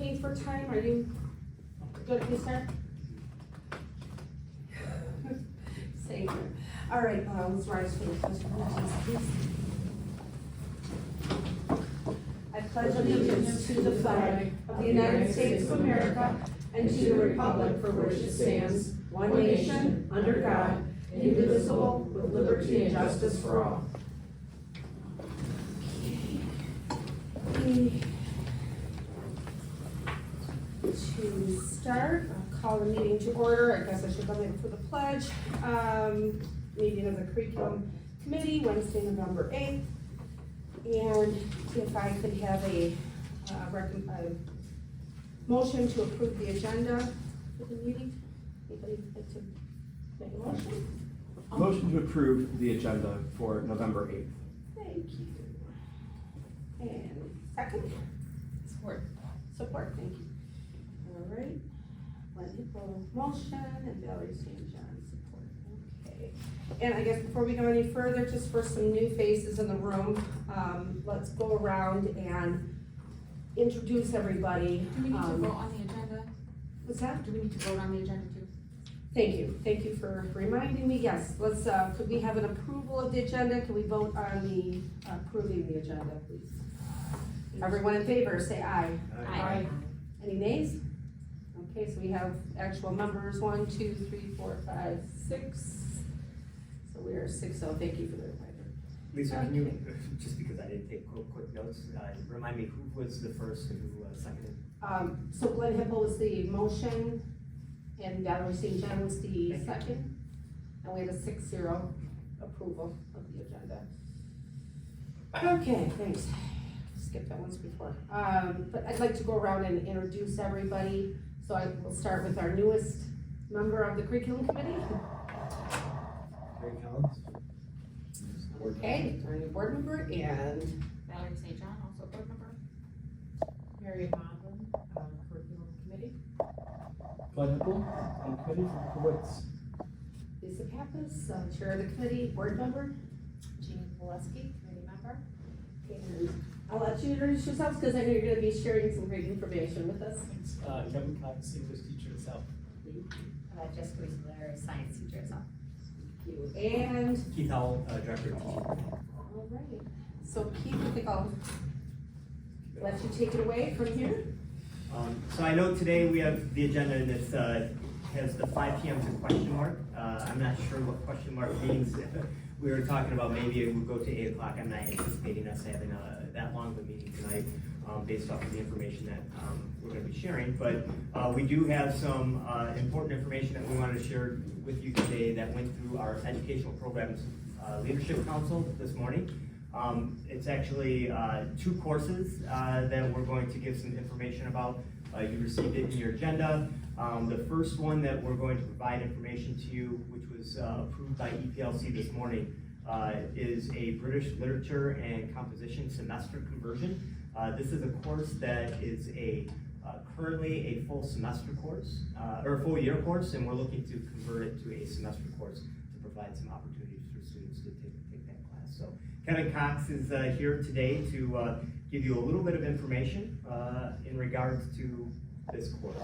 okay for time? Are you good to start? Same here. All right, let's rise for the pledge of allegiance, please. I pledge allegiance to the flag of the United States of America and to the republic for which it stands, one nation, under God, indivisible, with liberty and justice for all. To start, I'll call the meeting to order. I guess I should come in for the pledge. Meeting of the curriculum committee, Wednesday, November 8th. And if I could have a motion to approve the agenda for the meeting. Anybody like to make a motion? Motion to approve the agenda for November 8th. Thank you. And second? Support. Support, thank you. All right. Motion and Valarie St. John support. Okay. And I guess before we go any further, just for some new faces in the room, let's go around and introduce everybody. Do we need to vote on the agenda? What's that? Do we need to vote on the agenda too? Thank you. Thank you for reminding me. Yes, let's, could we have an approval of the agenda? Can we vote on the approving the agenda, please? Everyone in favor, say aye. Aye. Any nays? Okay, so we have actual numbers, 1, 2, 3, 4, 5, 6. So we are 6-0. Thank you for the reminder. Lisa, can you, just because I didn't take quick notes, remind me who was the first and who seconded? So Glenn Hippel was the motion, and Valarie St. John was the second. And we had a 6-0 approval of the agenda. Okay, thanks. Skipped that once before. But I'd like to go around and introduce everybody. So I will start with our newest member of the curriculum committee. Greg Collins. Okay, our new board member, and Valarie St. John, also board member. Marianne Modlin, curriculum committee. Glenn Hippel, on committee for Woods. Lisa Pappas, chair of the committee, board member. Jeanne Poleski, committee member. And I'll let you introduce yourselves because I know you're going to be sharing some great information with us. Kevin Cox, English teacher at South. Jessica Belvedere, science teacher at South. Thank you. And Keith Howell, director of teaching. all right. So Keith, I think I'll let you take it away from here. So I know today we have the agenda and it has the 5 p.m. to question mark. I'm not sure what question mark means. We were talking about maybe it would go to 8 o'clock. I'm not anticipating us having that long of a meeting tonight based off of the information that we're going to be sharing. But we do have some important information that we wanted to share with you today that went through our Educational Programs Leadership Council this morning. It's actually 2 courses that we're going to give some information about. You received it in your agenda. The first one that we're going to provide information to you, which was approved by EPLC this morning, is a British Literature and Composition semester conversion. This is a course that is currently a full semester course, or a full year course, and we're looking to convert it to a semester course to provide some opportunities for students to take that class. So Kevin Cox is here today to give you a little bit of information in regards to this course.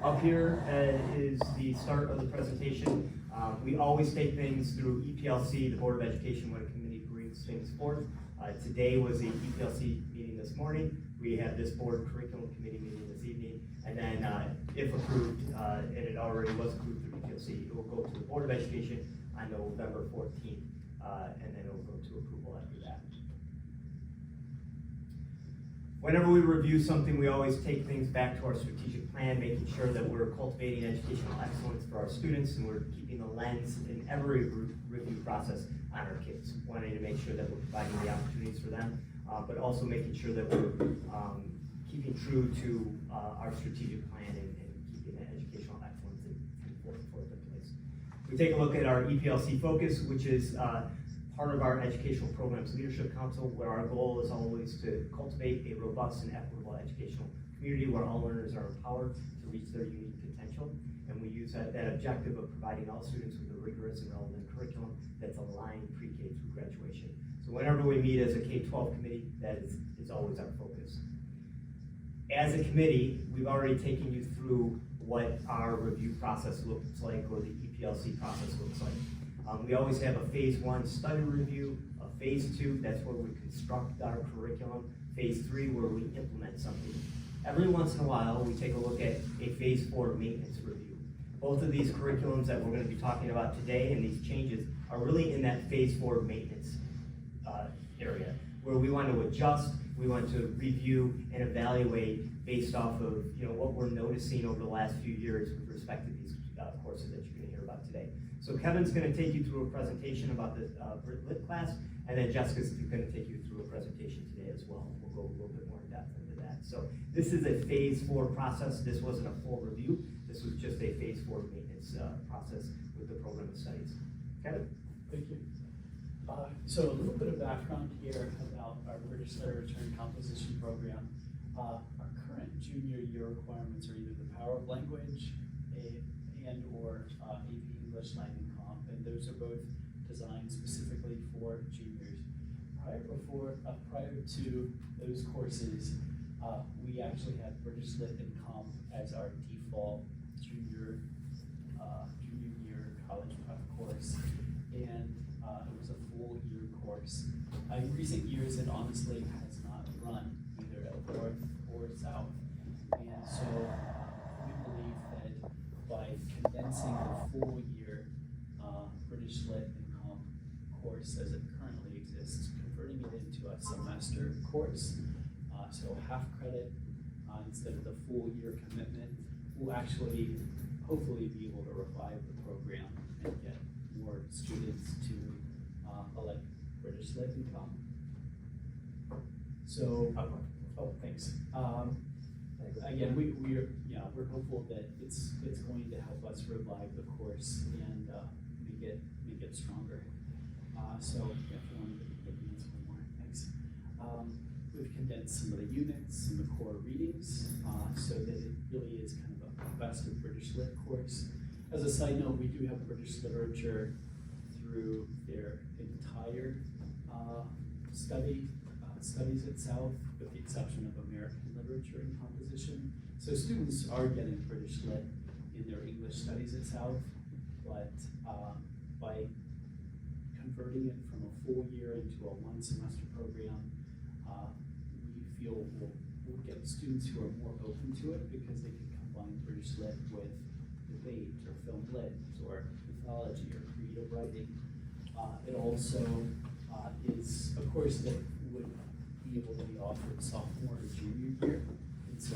Up here is the start of the presentation. We always take things through EPLC, the Board of Education, when a committee brings things forth. Today was the EPLC meeting this morning. We had this board curriculum committee meeting this evening. And then if approved, and it already was approved through EPLC, it will go to the Board of Education on November 14th, and then it will go to approval after that. Whenever we review something, we always take things back to our strategic plan, making sure that we're cultivating educational excellence for our students and we're keeping the lens in every review process on our kids, wanting to make sure that we're providing the opportunities for them, but also making sure that we're keeping true to our strategic plan and keeping that educational excellence in fourth place. We take a look at our EPLC focus, which is part of our Educational Programs Leadership Council, where our goal is always to cultivate a robust and equitable educational community where all learners are empowered to reach their unique potential. And we use that objective of providing all students with a rigorous and relevant curriculum that's aligned pre-K through graduation. So whenever we meet as a K-12 committee, that is always our focus. as a committee, we've already taken you through what our review process looks like, or the EPLC process looks like. We always have a phase 1 study review, a phase 2, that's where we construct our curriculum, phase 3, where we implement something. Every once in a while, we take a look at a phase 4 maintenance review. Both of these curriculums that we're going to be talking about today and these changes are really in that phase 4 maintenance area, where we want to adjust, we want to review and evaluate based off of what we're noticing over the last few years with respect to these courses that you're going to hear about today. So Kevin's going to take you through a presentation about the Lit class, and then Jessica's going to take you through a presentation today as well. We'll go a little bit more in depth into that. So this is a phase 4 process. This wasn't a full review. This was just a phase 4 maintenance process with the program of studies. Kevin? Thank you. So a little bit of background here about our British Literature and Composition program. Our current junior year requirements are either the Power of Language and or AP English Language Comp, and those are both designed specifically for juniors. Prior to those courses, we actually had British Lit and Comp as our default junior year college prep course, and it was a full year course. In recent years, it honestly has not run either at North or South, and so we believe that by condensing the full year British Lit and Comp course as it currently exists, converting it into a semester course, so half credit instead of the full year commitment, we'll actually hopefully be able to revive the program and get more students to elect British Lit and Comp. So, thanks. Again, we're hopeful that it's going to help us revive the course and make it stronger. So, if you want to take minutes for more, thanks. We've condensed some of the units, some of the core readings, so that it really is kind of a best of British Lit course. As a side note, we do have British literature through their entire studies at South, with the exception of American literature and composition. So students are getting British Lit in their English studies at South, but by converting it from a full year into a 1 semester program, we feel we'll get students who are more open to it because they can combine British Lit with debate or film lit or mythology or creative writing. It also is a course that would be able to be offered sophomore or junior year. And so,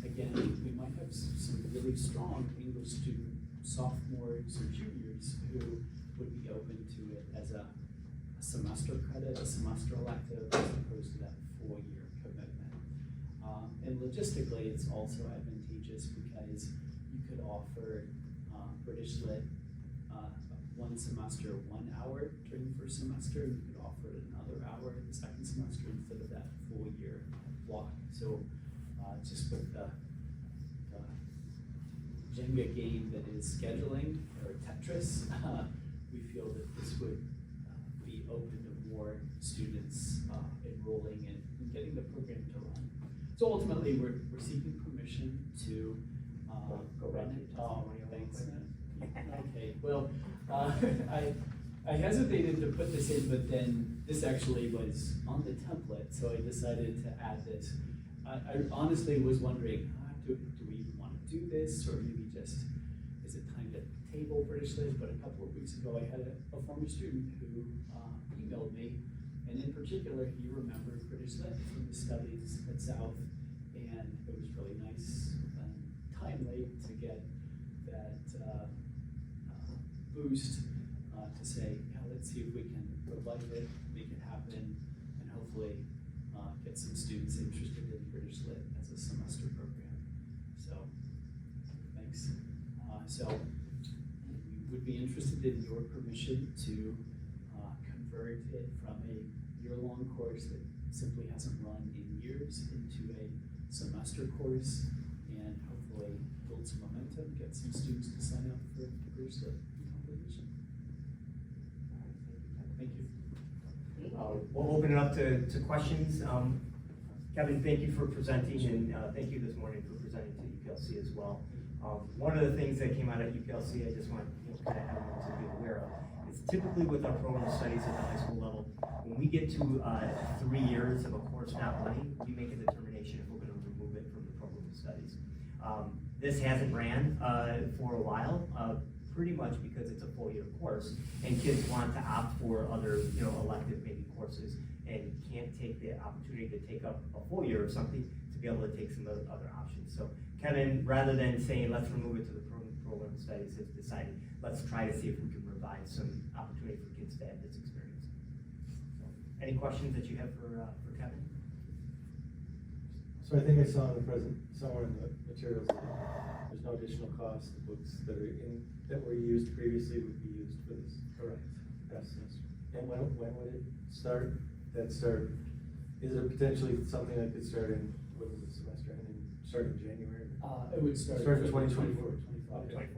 again, we might have some really strong English student sophomores or juniors who would be open to it as a semester credit, a semester elective, as opposed to that full-year commitment. And logistically, it's also advantageous because you could offer British Lit 1 semester, 1 hour during the first semester, and you could offer it another hour in the second semester instead of that full year block. So just with the Jenga game that is scheduling, or Tetris, we feel that this would be open to more students enrolling and getting the program to run. So ultimately, we're seeking permission to run it. Thanks. Okay, well, I hesitated to put this in, but then this actually was on the template, so I decided to add this. I honestly was wondering, do we even want to do this, or maybe just, is it time to table British Lit? But a couple of weeks ago, I had a former student who emailed me, and in particular, he remembered British Lit from the studies at South, and it was really nice and timely to get that boost to say, yeah, let's see if we can revive it, make it happen, and hopefully get some students interested in British Lit as a semester program. So, thanks. So, we would be interested in your permission to convert it from a year-long course that simply hasn't run in years into a semester course, and hopefully build some momentum, get some students to sign up for British Lit competition. Thank you. We'll open it up to questions. Kevin, thank you for presenting, and thank you this morning for presenting to UPLC as well. One of the things that came out of UPLC, I just want kind of everyone to be aware of, is typically with our program of studies at the high school level, when we get to 3 years of a course not running, we make a determination if we're going to remove it from the program of studies. This hasn't ran for a while, pretty much because it's a full year course, and kids want to opt for other, elective maybe courses, and can't take the opportunity to take up a full year or something to be able to take some of the other options. So Kevin, rather than saying let's remove it to the program of studies, has decided let's try to see if we can provide some opportunity for kids to have this experience. So, any questions that you have for Kevin? So I think I saw in the somewhere in the materials that there's no additional cost. The books that were used previously would be used for this. Correct. Past semester. And when would it start? Is it potentially something that could start in, what is the semester, and then start in January? It would start. Start in 2024. 25.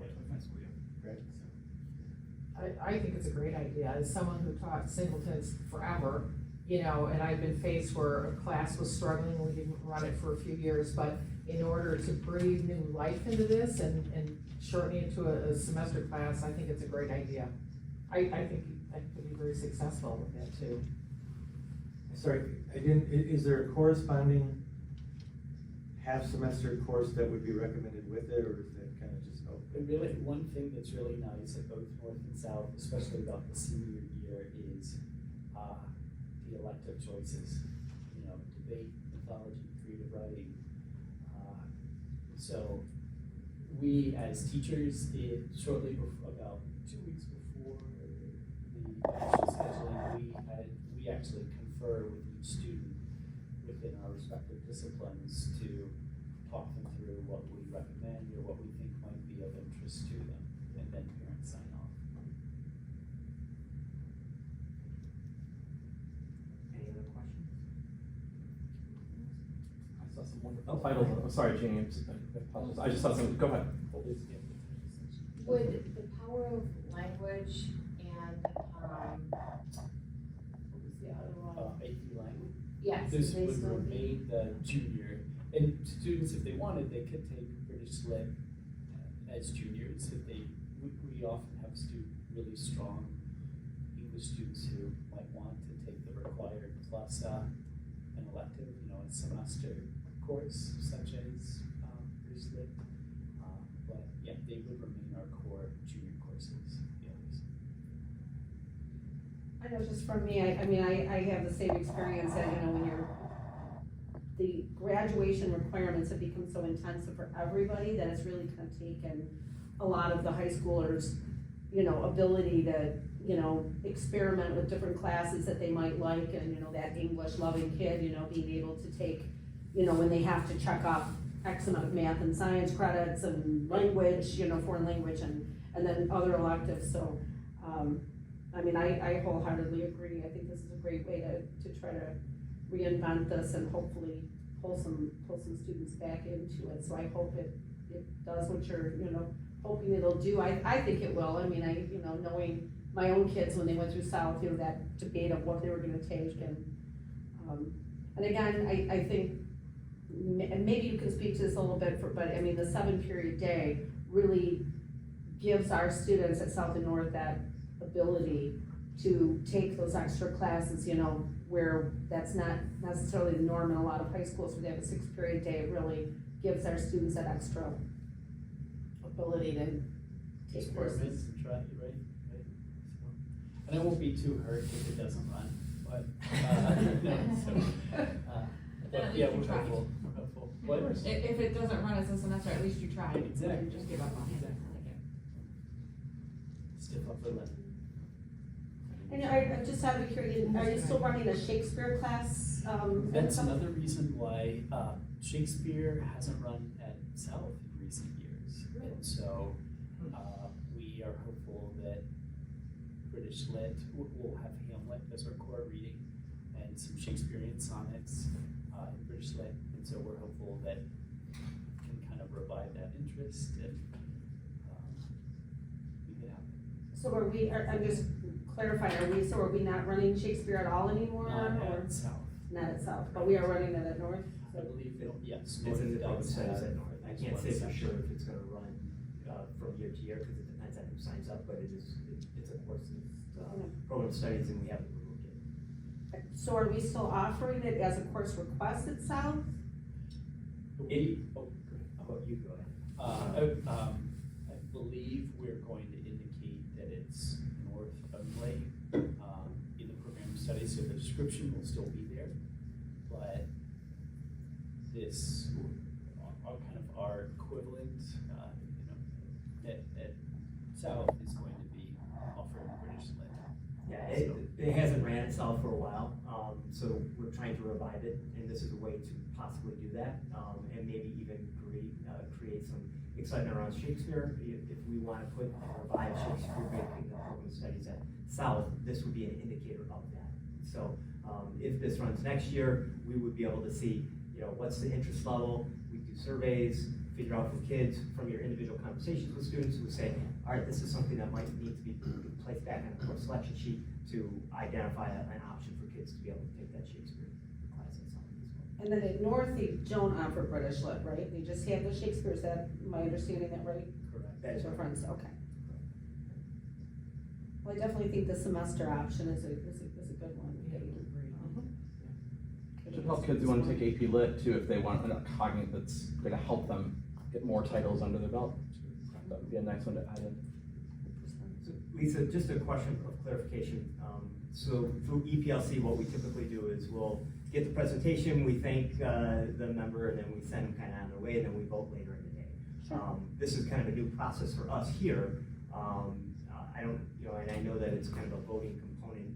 Right. I think it's a great idea. As someone who taught singletons forever, and I've been faced where a class was struggling and we didn't run it for a few years, but in order to breathe new life into this and shorten it to a semester class, I think it's a great idea. I think I could be very successful with that too. Sorry, is there a corresponding half-semester course that would be recommended with it, or is that kind of just open? But really, one thing that's really nice at both North and South, especially about the senior year, is the elective choices. Debate, mythology, creative writing. So we, as teachers, shortly before, about 2 weeks before the actual scheduling, we actually confer with each student within our respective disciplines to talk them through what we recommend or what we think might be of interest to them, and then parents sign off. Any other questions? I saw some wonderful titles. I'm sorry, James. I just saw some. Go ahead. Would the power of language and, what was the other one? AP language. Yes, This they would still remain the junior, and students, if they wanted, they could take British Lit as juniors. If we often have really strong English students who might want to take the required plus an elective, a semester course such as British Lit. But yeah, they would remain our core junior courses. The others. I know just from me, I have the same experience that, when the graduation requirements have become so intensive for everybody that it's really kind of taken a lot of the high schoolers, ability to, experiment with different classes that they might like, and, that English loving kid, being able to take, when they have to check off X amount of math and science credits and language, foreign language and then other electives, so, I wholeheartedly agree. I think this is a great way to try to reinvent this and hopefully pull some students back into it. So I hope it does what you're, hoping it'll do. I think it will. Knowing my own kids when they went through South, that debate of what they were gonna take and again, I think, and maybe you can speak to this a little bit, but the 7-period day really gives our students at South and North that ability to take those extra classes, where that's not necessarily the norm in a lot of high schools where they have a 6-period day. It really gives our students that extra ability to take courses. And try it, right? So, and I won't be too hurt if it doesn't run, but, but yeah, we're hopeful. What? If it doesn't run as a semester, at least you tried. Exactly. You just give up on it. Exactly. Stiff upper lip. And I just have a curiosity, are you still running a Shakespeare class? That's another reason why Shakespeare hasn't run at South in recent years. And so we are hopeful that British Lit will have Hamlet as our core reading and some Shakespearean sonnets in British Lit. And so we're hopeful that can kind of revive that interest and make it happen. So I'm just clarifying, are we not running Shakespeare at all anymore? Not or? at South. not at South, but we are running that at North. I believe, yes. It's in the public does studies have at North. I can't one say for section. sure if it's gonna run, from year to year, because it depends on who signs up, but it's a course, program studies, and we haven't removed it. So are we still offering it as a course request at South? How about you go ahead? I believe we're going to indicate that it's north only, in the program study, so the description will still be there. But this, are kind of our equivalent, at South is going to be offered in British Lit. Yeah, it hasn't ran itself for a while, so we're trying to revive it, and this is a way to possibly do that, and maybe even create some excitement around Shakespeare. If we want to put revive Shakespeare in the program studies at South, this would be an indicator of that. So if this runs next year, we would be able to see, what's the interest level. We do surveys, figure out from kids, from your individual conversations with students who say, all right, this is something that might need to be placed back on a course selection sheet to identify an option for kids to be able to take that Shakespeare class at South as well. And then at North, they don't offer British Lit, right? They just have the Shakespeare, is that, my understanding that right? Correct. That is Your correct. friends, okay. Well, I definitely think the semester option is a good one. It should help kids who want to take AP Lit too, if they want a cognitive that's gonna help them get more titles under their belt. That would be a nice one to add in. So, Lisa, just a question of clarification. So through EPLC, what we typically do is we'll get the presentation, we thank the member, and then we send them kind of on their way, and then we vote later in the day. This is kind of a new process for us here. I don't, and I know that it's kind of a voting component.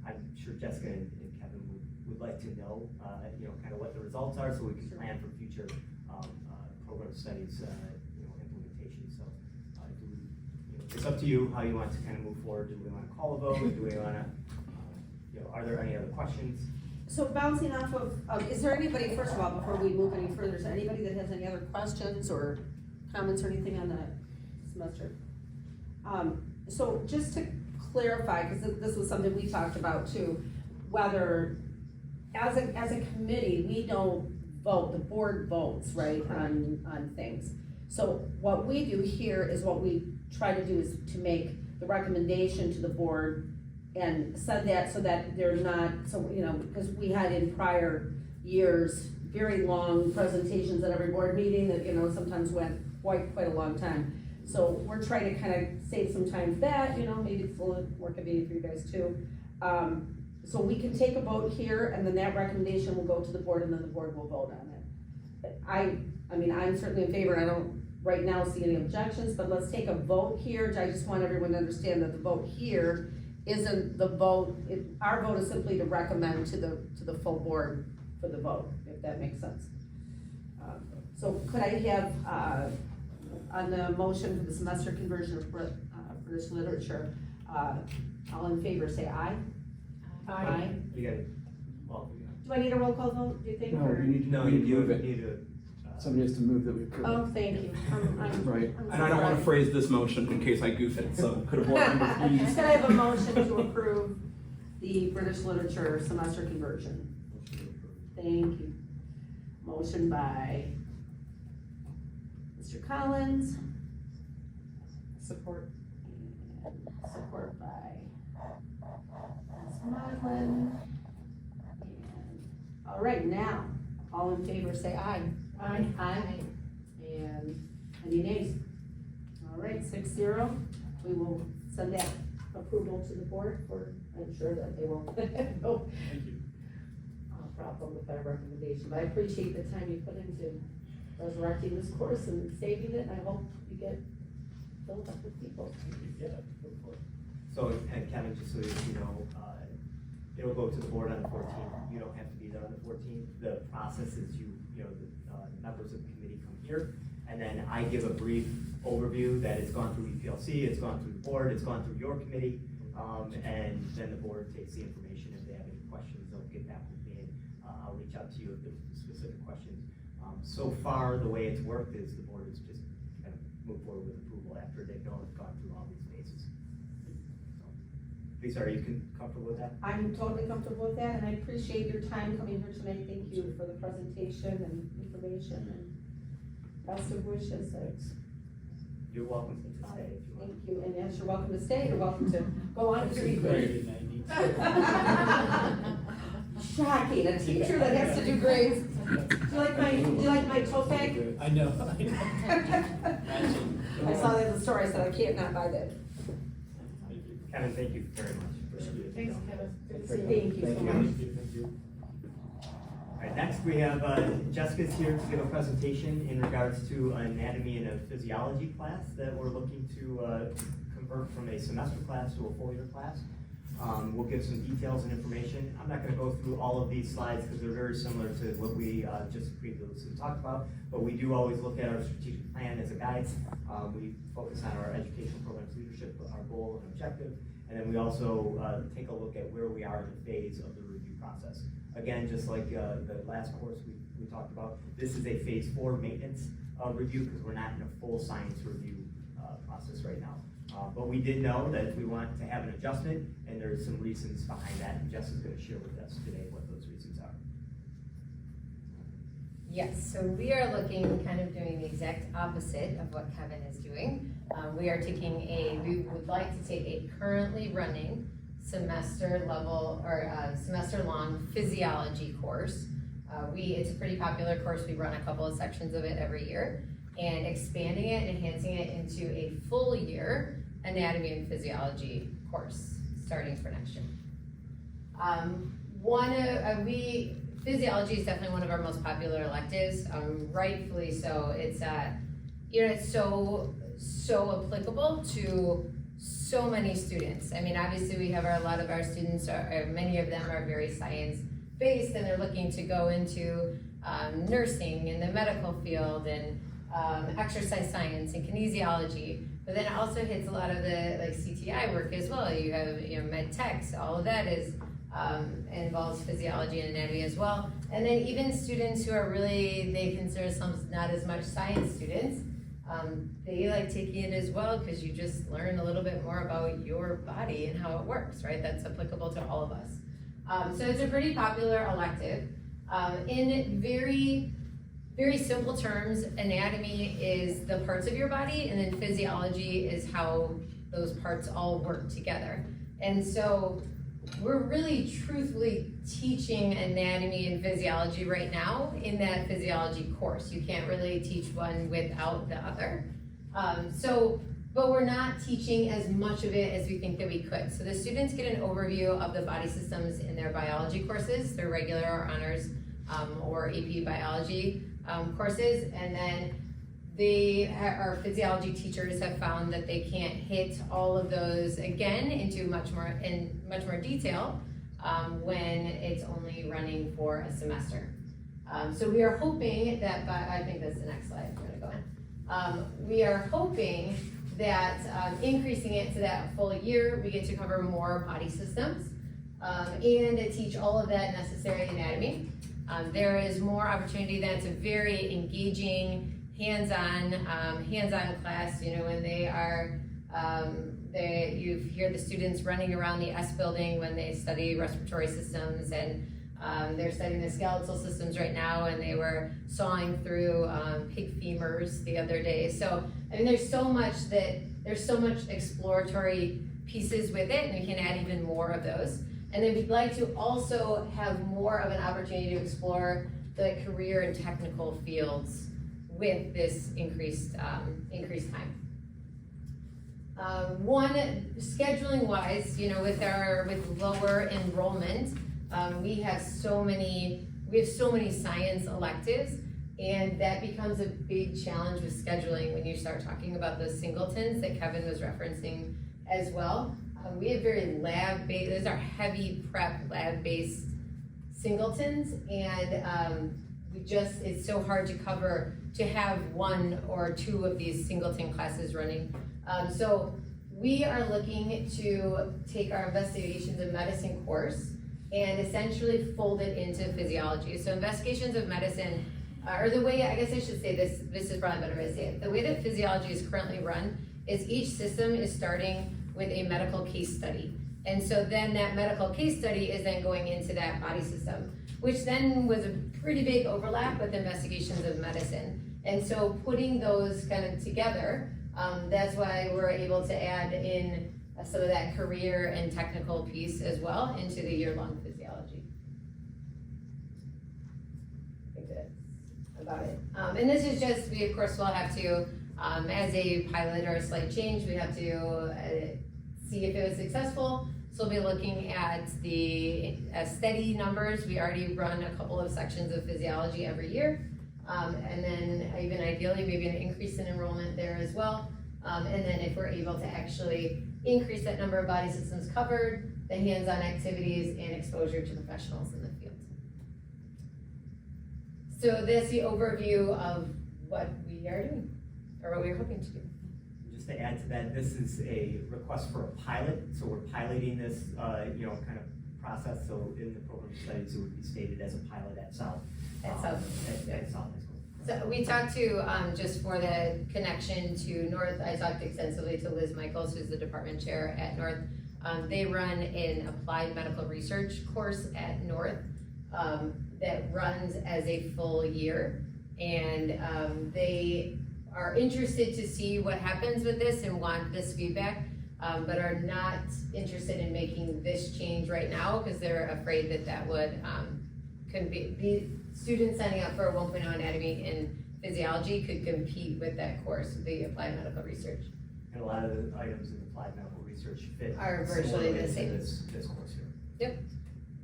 I'm sure Jessica and Kevin would like to know, kind of what the results are, so we can plan for future program studies, implementation. So, it's up to you how you want to kind of move forward. Do we want to call a vote? Do we want to, are there any other questions? So bouncing off of, is there anybody, first of all, before we move any further, is there anybody that has any other questions or comments or anything on that semester? So just to clarify, because this was something we talked about too, whether, as a committee, we don't vote, the board votes, right, on things. So what we do here is what we try to do is to make the recommendation to the board and send that so that they're not, so, because we had in prior years, very long presentations at every board meeting that, sometimes went quite a long time. So we're trying to kind of save some time for that, maybe it's a little more convenient for you guys too. So we can take a vote here, and then that recommendation will go to the board, and then the board will vote on it. I'm certainly in favor. I don't right now see any objections, but let's take a vote here. I just want everyone to understand that the vote here isn't the vote. Our vote is simply to recommend to the full board for the vote, if that makes sense. So could I have, on the motion for the semester conversion of British literature, all in favor say aye. Aye. You got it. Well, Do I need a roll call vote, do you think? No, or- you need to, no, we you need to move do it. need to. Somebody has to move that we approve it. Oh, thank you. Right, I'm and I don't want to sorry. phrase this motion in case I goof it, so could a board member please? Could I have a motion to approve the British literature semester conversion? Thank you. Motion by Mr. Collins. Support. And support by Ms. Modlin. And, all right, now, all in favor say aye. Aye. Aye. And any nays? All right, 6-0. We will send that approval to the board for, I'm sure that they won't have no Thank you. problem with our recommendation. But I appreciate the time you put into resurrecting this course and saving it. I hope you get filled up with people. Yeah, go for it. So, and Kevin, just so you know, it'll go to the board on the 14th. You don't have to be there on the 14th. The process is the members of the committee come here, and then I give a brief overview that it's gone through EPLC, it's gone through the board, it's gone through your committee, and then the board takes the information. If they have any questions, they'll get back with me, and I'll reach out to you if there's specific questions. So far, the way it's worked is the board has just kind of moved forward with approval after they've gone through all these phases. So, Lisa, are you comfortable with that? I'm totally comfortable with that, and I appreciate your time coming here tonight. Thank you for the presentation and information, and best of wishes. You're welcome to stay if you want. Thank you, and yes, you're welcome to stay, you're welcome to go on to read grades. Very 90. Shocking, a teacher that has to do grades. Do you like my tote bag? I know. Imagine. I saw that in the store, I said, I can't not buy that. Kevin, thank you very much. Appreciate it. Thanks, Kevin. Good to see you. Thank you so Thank you. much. Thank you. All right, next we have Jessica's here to give a presentation in regards to anatomy and a physiology class that we're looking to convert from a semester class to a full year class. We'll give some details and information. I'm not going to go through all of these slides because they're very similar to what we just previously talked about, but we do always look at our strategic plan as a guide. We focus on our educational programs leadership, our goal and objective, and then we also take a look at where we are in the phase of the review process. Again, just like the last course we talked about, this is a phase 4 maintenance review because we're not in a full science review process right now. But we did know that we want to have an adjustment, and there's some reasons behind that, and Jess is going to share with us today what those reasons are. Yes, so we are looking, kind of doing the exact opposite of what Kevin is doing. We would like to take a currently running semester level or semester long physiology course. It's a pretty popular course. We run a couple of sections of it every year, and expanding it, enhancing it into a full year anatomy and physiology course starting for next year. Physiology is definitely one of our most popular electives, rightfully so. It's it's so applicable to so many students. I mean, obviously we have a lot of our students, many of them are very science-based, and they're looking to go into nursing in the medical field and exercise science and kinesiology. But then it also hits a lot of the CTI work as well. You have med techs, all of that is involves physiology and anatomy as well. And then even students who are they consider themselves not as much science students, they like taking it as well because you just learn a little bit more about your body and how it works, right? That's applicable to all of us. So it's a pretty popular elective. In very simple terms, anatomy is the parts of your body, and then physiology is how those parts all work together. And so we're really truthfully teaching anatomy and physiology right now in that physiology course. You can't really teach one without the other. But we're not teaching as much of it as we think that we could. So the students get an overview of the body systems in their biology courses, their regular or honors or AP biology courses, and then our physiology teachers have found that they can't hit all of those again into much more detail when it's only running for a semester. So we are hoping that I think that's the next slide I'm going to go in. We are hoping that increasing it to that full year, we get to cover more body systems and to teach all of that necessary anatomy. There is more opportunity. That's a very engaging, hands-on class. When they are, you hear the students running around the S building when they study respiratory systems, and they're studying the skeletal systems right now, and they were sawing through pig femurs the other day. So, I mean, there's so much exploratory pieces with it, and we can add even more of those. And then we'd like to also have more of an opportunity to explore the career and technical fields with this increased time. Scheduling wise, with lower enrollment, we have so many science electives, and that becomes a big challenge with scheduling when you start talking about those singletons that Kevin was referencing as well. We have very lab-based, those are heavy prep lab-based singletons, and it's so hard to cover, to have one or two of these singleton classes running. So we are looking to take our investigations of medicine course and essentially fold it into physiology. So investigations of medicine, or the way, I guess I should say this is probably a better way to say it. The way that physiology is currently run is each system is starting with a medical case study. And so then that medical case study is then going into that body system, which then was a pretty big overlap with investigations of medicine. And so putting those kind of together, that's why we're able to add in some of that career and technical piece as well into the year-long physiology. I think that's about it. And this is just, we of course will have to, as a pilot or a slight change, we have to see if it was successful. So we'll be looking at the steady numbers. We already run a couple of sections of physiology every year. And then even ideally, maybe an increase in enrollment there as well. And then if we're able to actually increase that number of body systems covered, the hands-on activities and exposure to professionals in the field. So that's the overview of what we are doing, or what we are hoping to do. Just to add to that, this is a request for a pilot, so we're piloting this, kind of process, so in the program studies, it would be stated as a pilot at South. At South. At South High School. So we talked to, just for the connection to North, I talked extensively to Liz Michaels, who's the department chair at North. They run an applied medical research course at North that runs as a full year. And they are interested to see what happens with this and want this feedback, but are not interested in making this change right now because they're afraid that that would be students signing up for a 1.0 anatomy and physiology could compete with that course, the applied medical research. And a lot of the items in applied medical research fit. Are virtually the same. This course here. Yep.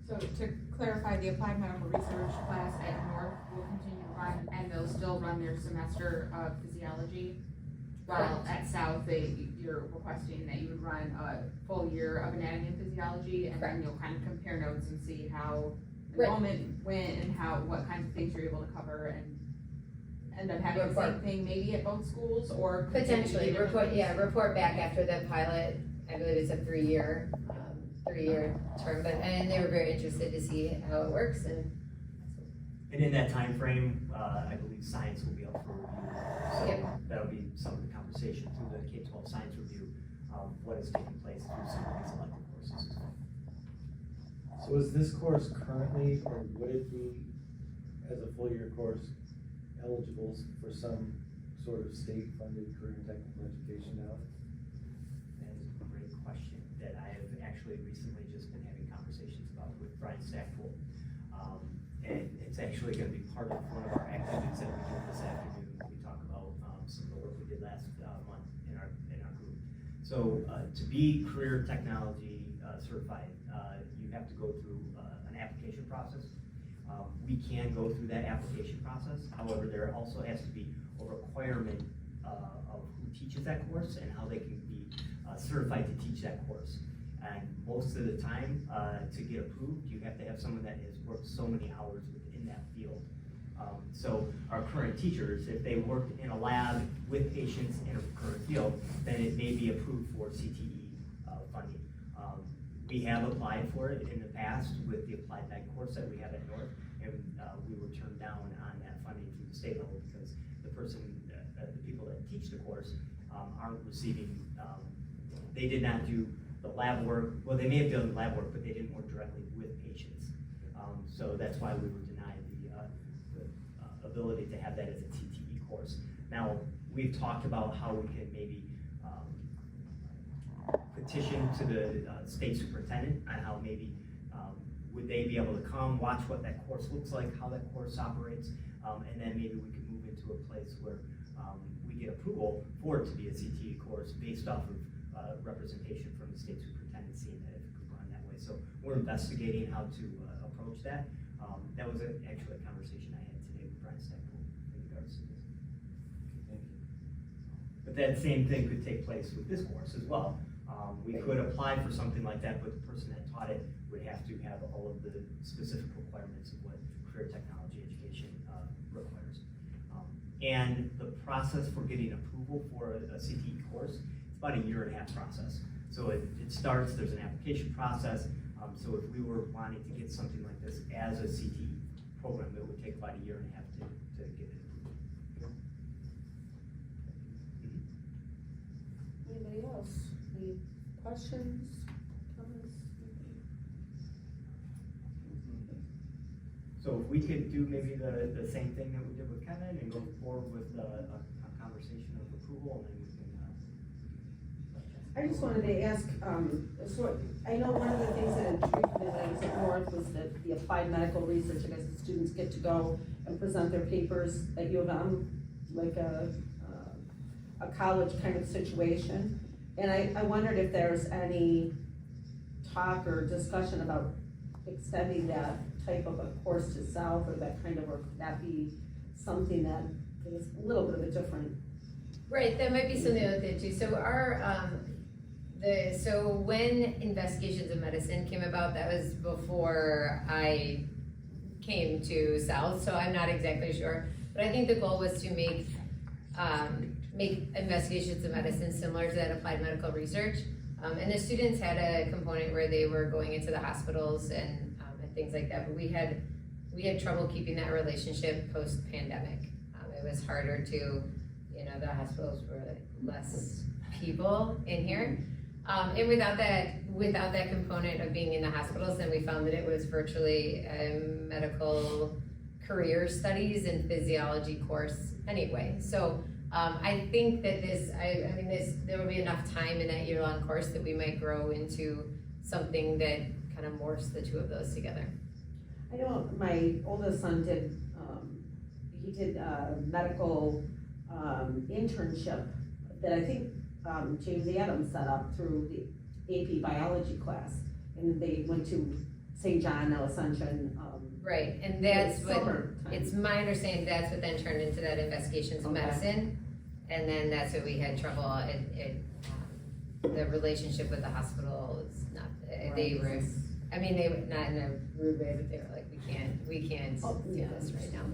So to clarify, the applied medical research class at North will continue to run, and they'll still run their semester of physiology. While at South, you're requesting that you would run a full year of anatomy and physiology, and then you'll kind of compare notes and see how enrollment went and what kinds of things you're able to cover, and end up having the same thing maybe at both schools, or potentially report back after the pilot. I believe it's a 3-year term, and they were very interested to see how it works. And in that time frame, I believe science will be up for review. So that'll be some of the conversation through the K-12 science review of what is taking place through some of these elective courses as well. So is this course currently, or would it be, as a full year course, eligible for some sort of state-funded career and technical education now? That is a great question that I have actually recently just been having conversations about with Brian Stackpool. And it's actually going to be part of one of our activities that we do this afternoon. We talk about some of the work we did last month in our group. So to be career technology certified, you have to go through an application process. We can go through that application process. However, there also has to be a requirement of who teaches that course and how they can be certified to teach that course. And most of the time, to get approved, you have to have someone that has worked so many hours within that field. So our current teachers, if they worked in a lab with patients in a current field, then it may be approved for CTE funding. We have applied for it in the past with the applied med course that we have at North, and we were turned down on that funding through the state level because the people that teach the course aren't receiving, they did not do the lab work. Well, they may have done the lab work, but they didn't work directly with patients. So that's why we were denied the ability to have that as a TTE course. Now, we've talked about how we can maybe petition to the state superintendent on how maybe would they be able to come, watch what that course looks like, how that course operates, and then maybe we could move into a place where we get approval for it to be a CTE course based off of representation from the state superintendent, seeing that it could run that way. So we're investigating how to approach that. That was actually a conversation I had today with Brian Stackpool in regards to this. Thank you. But that same thing could take place with this course as well. We could apply for something like that, but the person that taught it would have to have all of the specific requirements of what career technology education requires. And the process for getting approval for a CTE course, it's about a 1.5 year process. So it starts, there's an application process. So if we were wanting to get something like this as a CTE program, it would take about a 1.5 years to get it approved. Anybody else? Any questions, comments? So if we could do maybe the same thing that we did with Kevin and go forward with a conversation of approval, and then we can. I just wanted to ask, so I know one of the things that intrigued me when I was at North was that the applied medical research, I guess the students get to go and present their papers at U of M, like a college kind of situation. And I wondered if there's any talk or discussion about extending that type of a course to South, or that kind of, or could that be something that is a little bit of a different? Right, that might be something to look into. So so when Investigations of Medicine came about, that was before I came to South, so I'm not exactly sure. But I think the goal was to make Investigations of Medicine similar to that applied medical research. And the students had a component where they were going into the hospitals and things like that, but we had trouble keeping that relationship post-pandemic. It was harder to, the hospitals were less people in here. And without that component of being in the hospitals, then we found that it was virtually a medical career studies and physiology course anyway. So I think that there will be enough time in that year-long course that we might grow into something that kind of morphs the two of those together. I know my oldest son did, he did a medical internship that I think James Adams set up through the AP biology class. And they went to St. John, Ascension. Right, and that's what, summertime. it's my understanding that's what then turned into that Investigations of Medicine. And then that's what we had trouble, the relationship with the hospital is not, they were, they were not in a rude way, but they were like, we can't do this right now.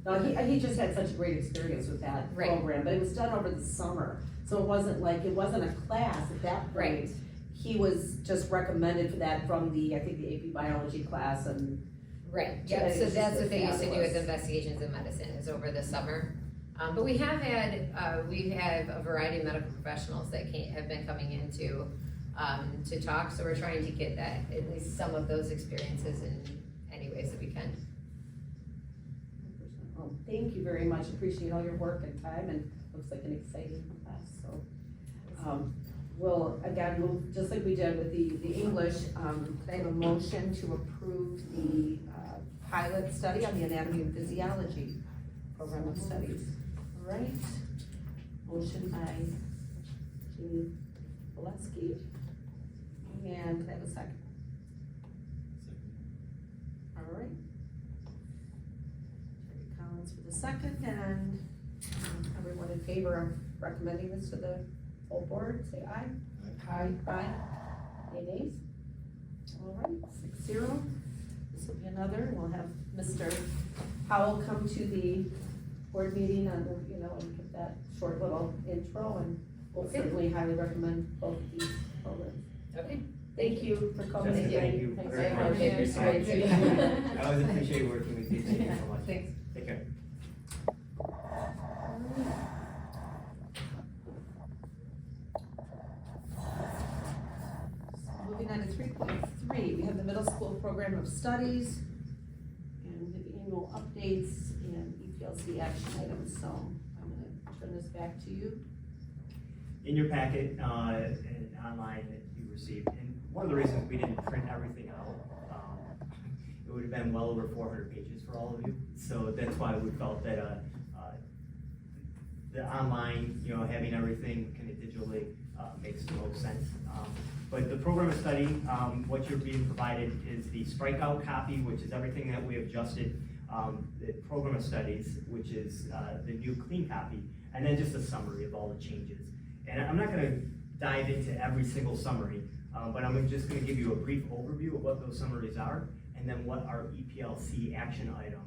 No, he just had such a great experience with that program, but it was done over the summer. So it wasn't a class at that point. Right. He was just recommended for that from the AP biology class and. Right, yeah, so that's what they used to do with Investigations of Medicine, is over the summer. But we have a variety of medical professionals that have been coming in to talk, so we're trying to get that, at least some of those experiences in any ways that we can. Well, thank you very much, appreciate all your work and time, and looks like an exciting class, so. We'll again move, just like we did with the English, I have a motion to approve the pilot study on the anatomy and physiology program of studies. All right, motion by Jeanne Poleski, and I have a second. All right. Terry Collins for the second, and everyone in favor of recommending this to the full board, say aye. Aye. Aye. Any nays? All right, 6-0. This will be another, we'll have Mr. Howell come to the board meeting and give that short little intro, and we'll certainly highly recommend both of these programs. Okay. Thank you for coming. Jessica, thank you Thanks very very much. much. Thank you. I always appreciate working with you, thank you so much. Thanks. Take care. Moving on to 3.3, we have the middle school program of studies, and we have annual updates and EPLC action items, so I'm gonna turn this back to you. In your packet, and online that you received, and one of the reasons we didn't print everything out, it would have been well over 400 pages for all of you, so that's why we felt that the online, having everything kind of digitally makes the most sense. But the program of study, what you're being provided is the strikeout copy, which is everything that we have adjusted, the program of studies, which is the new clean copy, and then just a summary of all the changes. And I'm not gonna dive into every single summary, but I'm just gonna give you a brief overview of what those summaries are, and then what our EPLC action item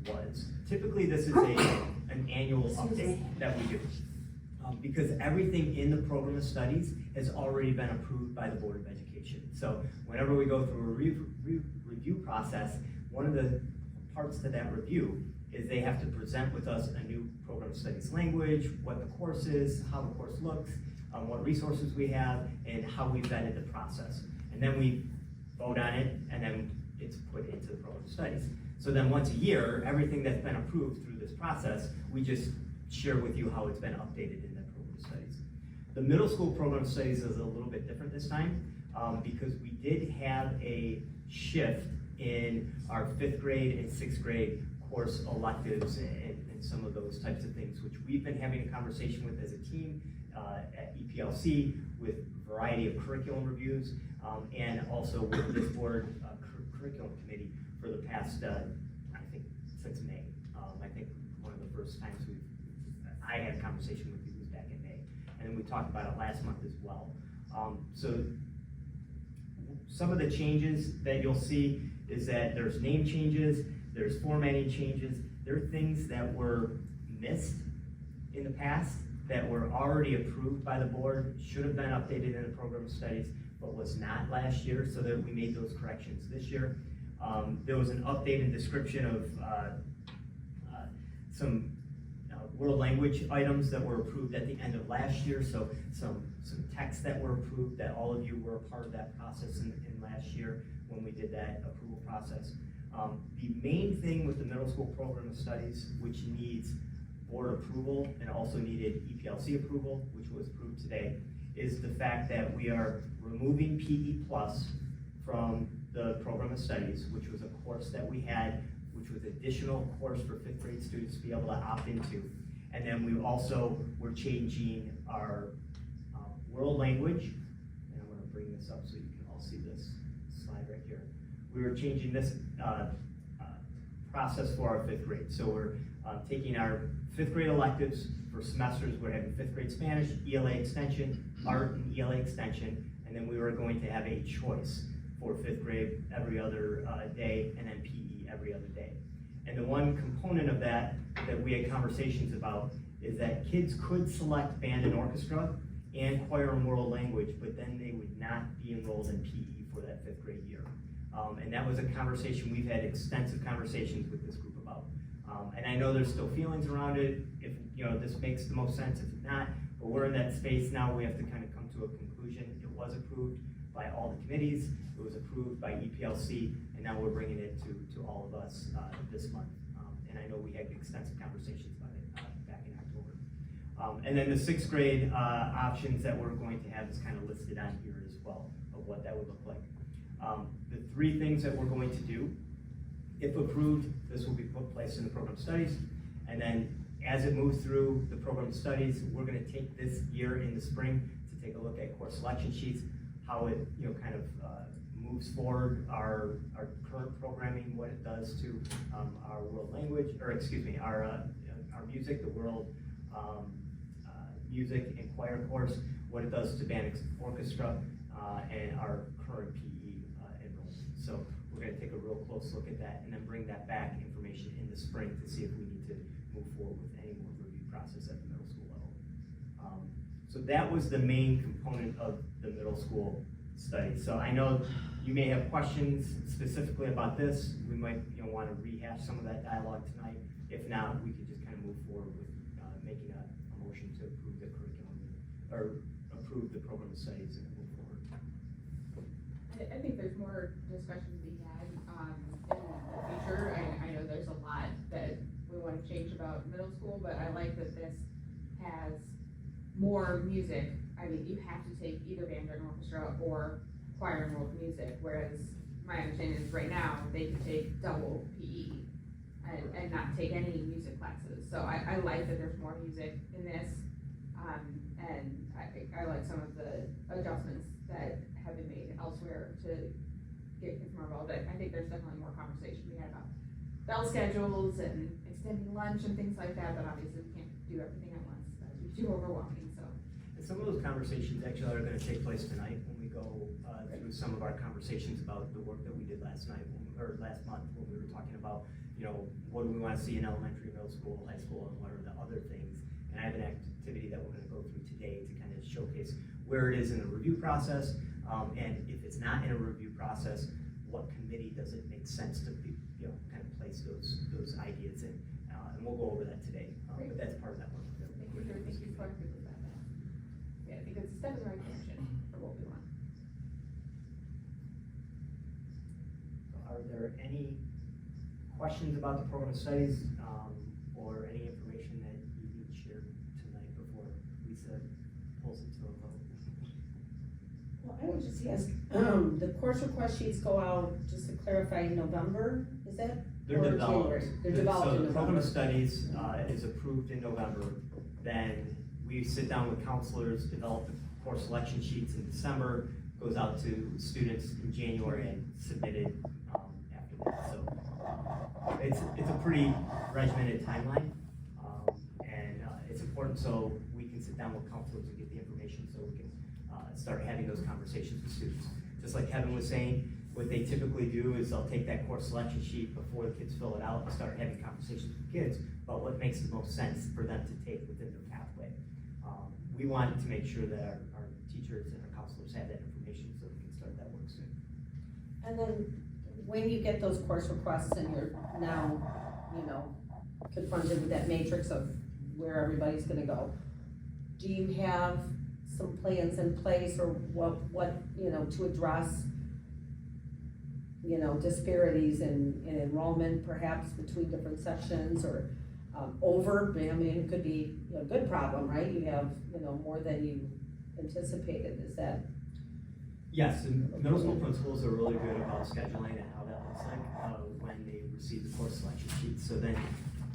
was. Typically, this is an annual update that we do. Because everything in the program of studies has already been approved by the Board of Education. So whenever we go through a review process, one of the parts to that review is they have to present with us a new program of studies language, what the course is, how the course looks, what resources we have, and how we vetted the process. And then we vote on it, and then it's put into the program of studies. So then once a year, everything that's been approved through this process, we just share with you how it's been updated in the program of studies. The middle school program of studies is a little bit different this time because we did have a shift in our 5th grade and 6th grade course electives and some of those types of things, which we've been having a conversation with as a team at EPLC with a variety of curriculum reviews and also with this board curriculum committee for the past, I think, since May. I think one of the first times I had a conversation with you was back in May. And then we talked about it last month as well. So some of the changes that you'll see is that there's name changes, there's formatting changes, there are things that were missed in the past that were already approved by the board, should have been updated in the program of studies, but was not last year, so that we made those corrections this year. There was an updated description of some world language items that were approved at the end of last year, so some texts that were approved that all of you were a part of that process in last year when we did that approval process. The main thing with the middle school program of studies, which needs board approval and also needed EPLC approval, which was approved today, is the fact that we are removing PE Plus from the program of studies, which was a course that we had, which was additional course for 5th grade students to be able to opt into. And then we also were changing our world language, and I'm gonna bring this up so you can all see this slide right here. We were changing this process for our 5th grade. So we're taking our 5th grade electives for semesters. We're having 5th grade Spanish, ELA extension, art and ELA extension, and then we were going to have a choice for 5th grade every other day, and then PE every other day. And the one component of that we had conversations about is that kids could select band and orchestra and choir and world language, but then they would not be enrolled in PE for that 5th grade year. And that was a conversation we've had extensive conversations with this group about. And I know there's still feelings around it, if this makes the most sense, if not, but we're in that space now, we have to kind of come to a conclusion. It was approved by all the committees, it was approved by EPLC, and now we're bringing it to all of us this month. And I know we had extensive conversations about it back in October. And then the 6th grade options that we're going to have is kind of listed on here as well, of what that would look like. The 3 things that we're going to do, if approved, this will be put placed in the program studies, and then as it moves through the program studies, we're going to take this year in the spring to take a look at course selection sheets, how it kind of moves forward our current programming, what it does to our world language, or excuse me, our music, the world music and choir course, what it does to band orchestra, and our current PE enrollment. So we're going to take a real close look at that and then bring that back information in the spring to see if we need to move forward with any more review process at the middle school level. So that was the main component of the middle school study. So I know you may have questions specifically about this. We might want to rehash some of that dialogue tonight. If not, we could just kind of move forward with making a motion to approve the curriculum or approve the program of studies and move forward. I think there's more discussion to be had in the future. I know there's a lot that we want to change about middle school, but I like that this has more music. I mean, you have to take either band or orchestra or choir and world music, whereas my understanding is right now they can take double PE and not take any music classes. So I like that there's more music in this, and I like some of the adjustments that have been made elsewhere to get kids more involved. I think there's definitely more conversation we had about bell schedules and extending lunch and things like that, but obviously we can't do everything at once. That would be too overwhelming, so. And some of those conversations actually are going to take place tonight when we go through some of our conversations about the work that we did last night, or last month, when we were talking about, what do we want to see in elementary, middle school, high school, and what are the other things. And I have an activity that we're going to go through today to kind of showcase where it is in the review process, and if it's not in a review process, what committee does it make sense to be, kind of place those ideas in. And we'll go over that today, but that's part of that work. Thank you for talking about that. Yeah, I think it's a step in the right direction for what we want. Are there any questions about the program of studies, or any information that you need to share tonight before Lisa pulls it to a vote? Well, I would just ask, the course request sheets go out, just to clarify, in November, is that? They're Or developed. January? They're developed So in the program of November. studies, is approved in November, then we sit down with counselors, develop the course selection sheets in December, goes out to students in January and submitted, after that, so. It's a pretty regimented timeline, and, it's important so we can sit down with counselors and get the information so we can, start having those conversations with students. Just like Kevin was saying, what they typically do is they'll take that course selection sheet before the kids fill it out and start having conversations with kids about what makes the most sense for them to take within their pathway. We want to make sure that our teachers and our counselors have that information so we can start that work soon. And then, when you get those course requests and you're now, confronted with that matrix of where everybody's gonna go, do you have some plans in place or what, to address, disparities in enrollment perhaps between different sections or, I mean, it could be a good problem, right? You have, more than you anticipated, is that? Yes, and middle school principals are really good about scheduling and how that looks like, when they receive the course selection sheets. So then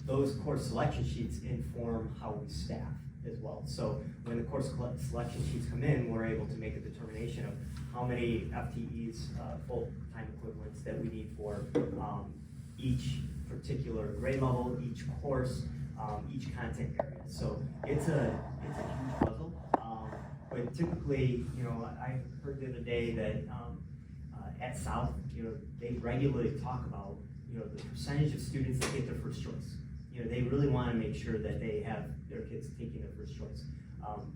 those course selection sheets inform how we staff as well. So when the course selection sheets come in, we're able to make a determination of how many FTEs, full-time equivalents that we need for, each particular grade level, each course, each content area. So it's a huge puzzle. But typically, I heard the other day that, at South, they regularly talk about, the percentage of students that get their first choice. They really wanna make sure that they have their kids taking their first choice.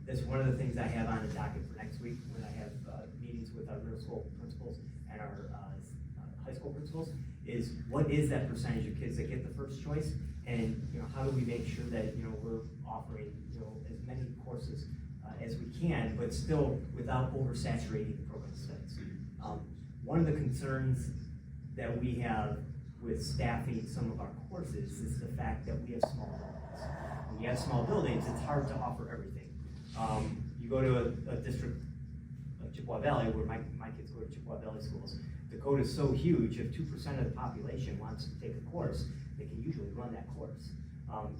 That's one of the things I have on the docket for next week, when I have, meetings with our middle school principals and our, high school principals, is what is that percentage of kids that get the first choice? And, how do we make sure that, we're offering, as many courses as we can, but still without oversaturating the program studies. One of the concerns that we have with staffing some of our courses is the fact that we have small buildings. When you have small buildings, it's hard to offer everything. You go to a district like Chippewa Valley, where my kids go to Chippewa Valley schools, the code is so huge, if 2% of the population wants to take a course, they can usually run that course.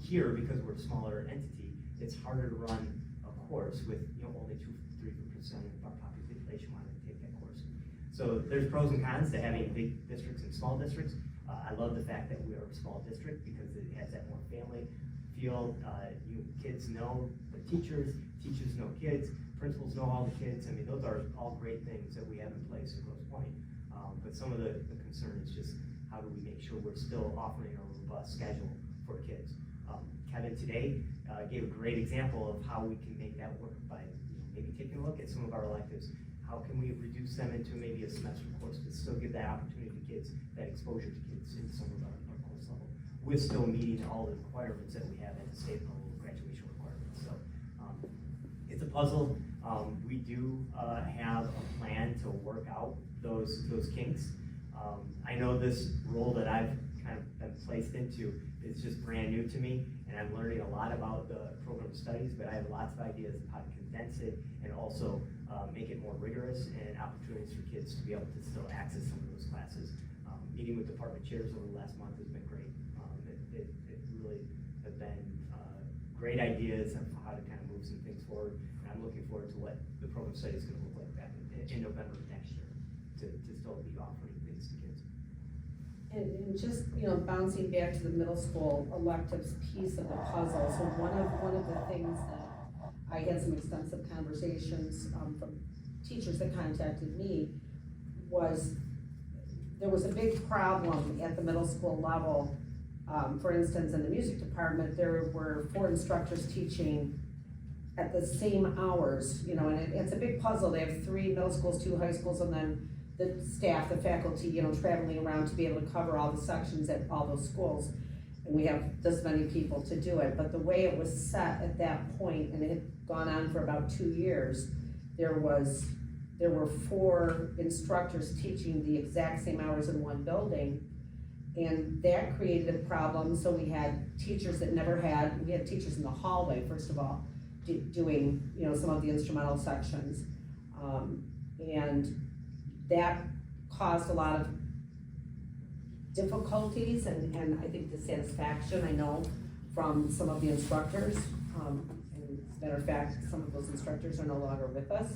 Here, because we're a smaller entity, it's harder to run course with only 2-3% of our population wanting to take that course. So there's pros and cons to having big districts and small districts. I love the fact that we are a small district because it has that more family feel. Kids know the teachers, teachers know kids, principals know all the kids. I mean, those are all great things that we have in place at Grosse Pointe. But some of the concern is just how do we make sure we're still offering a robust schedule for kids. Kevin today gave a great example of how we can make that work by maybe taking a look at some of our electives. How can we reduce them into maybe a semester course, but still give that opportunity to kids, that exposure to kids in some of our course level, with still meeting all the requirements that we have at the state level graduation requirements. So it's a puzzle. We do have a plan to work out those kinks. I know this role that I've kind of been placed into is just brand new to me, and I'm learning a lot about the program studies, but I have lots of ideas of how to condense it and also make it more rigorous and opportunities for kids to be able to still access some of those classes. Meeting with department chairs over the last month has been great. It really have been great ideas of how to kind of move some things forward, and I'm looking forward to what the program study is going to look like back in November of next year to still be offering things to kids. And just, bouncing back to the middle school electives piece of the puzzle, so one of the things that I had some extensive conversations from teachers that contacted me was there was a big problem at the middle school level. For instance, in the music department, there were 4 instructors teaching at the same hours, and it's a big puzzle. They have 3 middle schools, 2 high schools, and then the staff, the faculty, traveling around to be able to cover all the sections at all those schools. And we have this many people to do it, but the way it was set at that point, and it had gone on for about 2 years, there were 4 instructors teaching the exact same hours in one building, And that created a problem, so we had teachers that we had teachers in the hallway, first of all, doing, you know, some of the instrumental sections. And that caused a lot of difficulties and I think dissatisfaction, I know, from some of the instructors. And as a matter of fact, some of those instructors are no longer with us.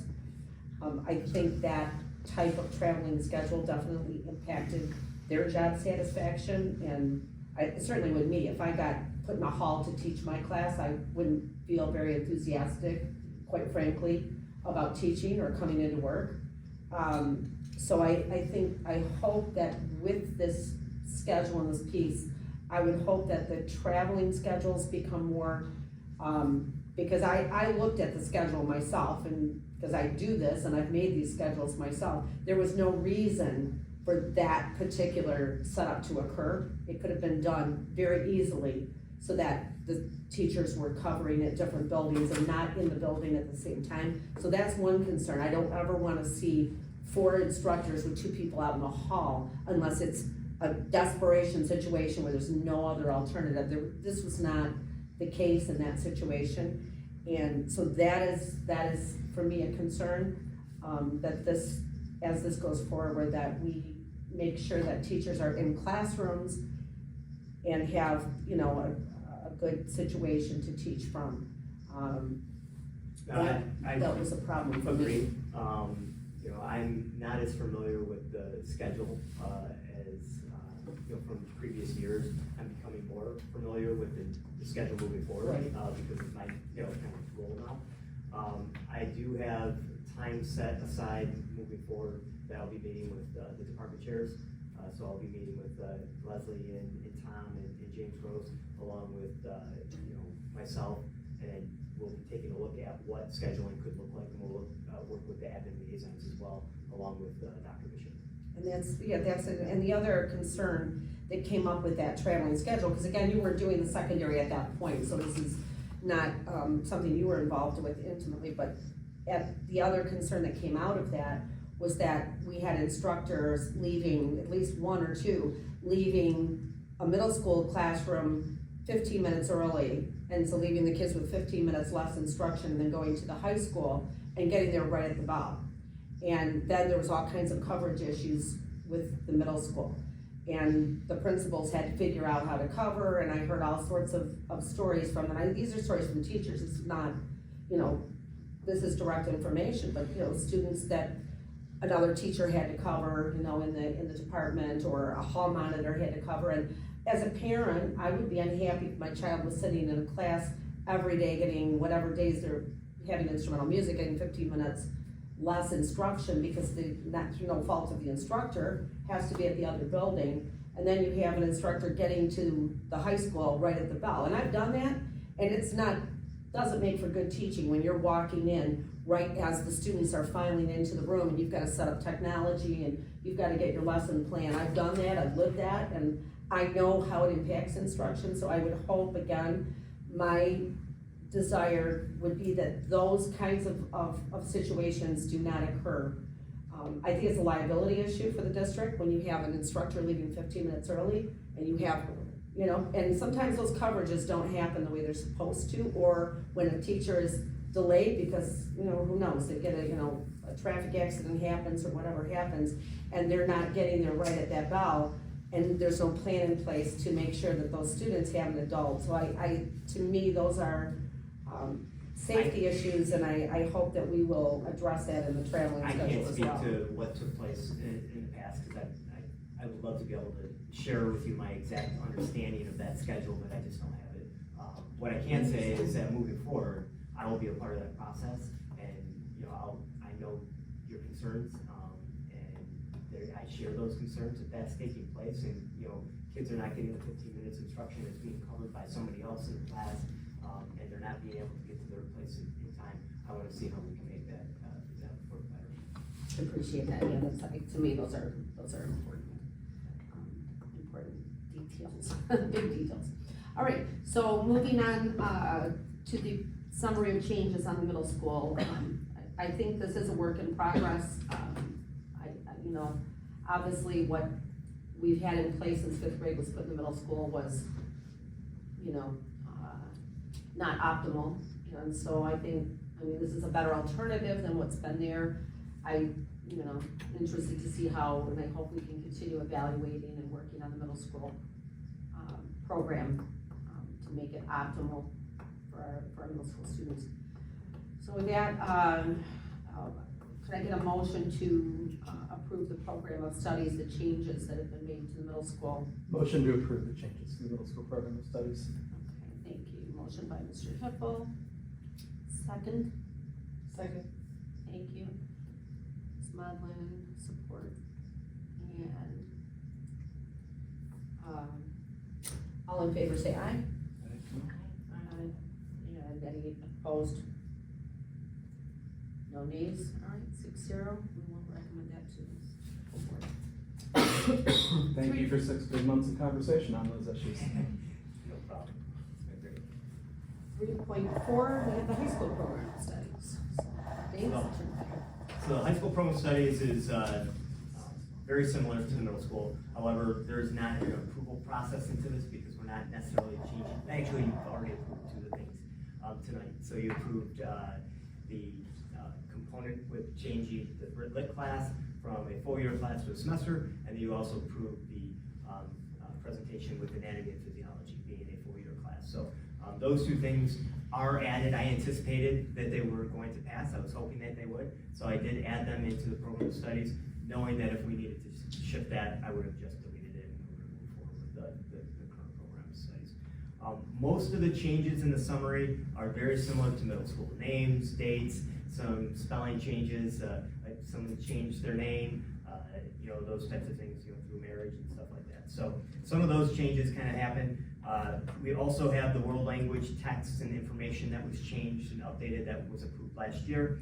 I think that type of traveling schedule definitely impacted their job satisfaction, and it certainly with me. If I got put in a hall to teach my class, I wouldn't feel very enthusiastic, quite frankly, about teaching or coming into work. So I hope that with this schedule and this piece, I would hope that the traveling schedules become more, because I looked at the schedule myself, and because I do this and I've made these schedules myself, there was no reason for that particular setup to occur. It could have been done very easily so that the teachers were covering at different buildings and not in the building at the same time. So that's one concern. I don't ever want to see 4 instructors with 2 people out in the hall unless it's a desperation situation where there's no other alternative. This was not the case in that situation. And so that is for me a concern, that this, as this goes forward, that we make sure that teachers are in classrooms and have, you know, a good situation to teach from. That was a problem for me. You know, I'm not as familiar with the schedule as you know, from previous years. I'm becoming more familiar with the schedule moving forward, Right. Because of my, you know, kind of role now. I do have time set aside moving forward that I'll be meeting with the department chairs. So I'll be meeting with Leslie and Tom and James Grosse, along with you know, myself, and we'll be taking a look at what scheduling could look like, and we'll work with the admin liaisons as well, along with Dr. Bishop. And that's it. And the other concern that came up with that traveling schedule, because again, you weren't doing the secondary at that point, so this is not something you were involved with intimately, but the other concern that came out of that was that we had instructors leaving, at least 1 or 2, leaving a middle school classroom 15 minutes early, and so leaving the kids with 15 minutes less instruction, and then going to the high school and getting there right at the bell. And then there was all kinds of coverage issues with the middle school. And the principals had to figure out how to cover, and I heard all sorts of stories from them. These are stories from teachers. This is not, you know, this is direct information, but, you know, students that another teacher had to cover, you know, in the department, or a hall monitor had to cover. And as a parent, I would be unhappy if my child was sitting in a class every day getting whatever days they're having instrumental music, getting 15 minutes less instruction because not through no fault of the instructor, has to be at the other building. And then you have an instructor getting to the high school right at the bell. And I've done that, and doesn't make for good teaching when you're walking in right as the students are filing into the room, and you've got to set up technology and you've got to get your lesson plan. I've done that, I've lived that, and I know how it impacts instruction. So I would hope, again, my desire would be that those kinds of situations do not occur. I think it's a liability issue for the district when you have an instructor leaving 15 minutes early, and you have, you know, and sometimes those coverages don't happen the way they're supposed to, or when a teacher is delayed because, you know, who knows, they get a traffic accident happens or whatever happens, and they're not getting there right at that bell, and there's no plan in place to make sure that those students have an adult. So to me, those are safety issues, and I hope that we will address that in the traveling schedule as well. I can't speak to what took place in the past, because I would love to be able to share with you my exact understanding of that schedule, but I just don't have it. What I can say is that moving forward, I will be a part of that process, and, you know, I know your concerns, and I share those concerns if that's taking place, and, you know, kids are not getting the 15 minutes instruction that's being covered by somebody else in the class, and they're not being able to get to their place in time. I want to see how we can make that work better. I appreciate that. Yeah, that's, to me, those are important details, big details. All right, so moving on to the summary of changes on the middle school. I think this is a work in progress. You know, obviously what we've had in place since fifth grade was put in the middle school was, you know, not optimal. And so I think, this is a better alternative than what's been there. Interested to see how, and I hope we can continue evaluating and working on the middle school program to make it optimal for our middle school students. So with that, could I get a motion to approve the program of studies, the changes that have been made to the middle school? Motion to approve the changes to the middle school program of studies. Okay, thank you. Motion by Mr. Hippel. Second. Second. Thank you. Ms. Modlin, support. And, all in favor say aye. Aye. And any opposed? No nays? All right, 6-0. We will recommend that to the full board. Thank you for 6 good months of conversation on those issues. No problem. It's been great. 3.4, we have the high school program of studies. Dave, So the high school program studies is very similar to the middle school. However, there's not an approval process into this because we're not necessarily changing. Actually, you've already approved 2 of the things tonight. So you approved the component with changing the lit class from a full year class to a semester, and then you also approved the presentation with anatomy and physiology being a full year class. So those 2 things are added. I anticipated that they were going to pass. I was hoping that they would. So I did add them into the program of studies, knowing that if we needed to shift that, I would have just deleted it and we would move forward with the current program of studies. Most of the changes in the summary are very similar to middle school. Names, dates, some spelling changes, like someone changed their name, those types of things, through marriage and stuff like that. So some of those changes kind of happen. We also have the world language text and information that was changed and updated that was approved last year.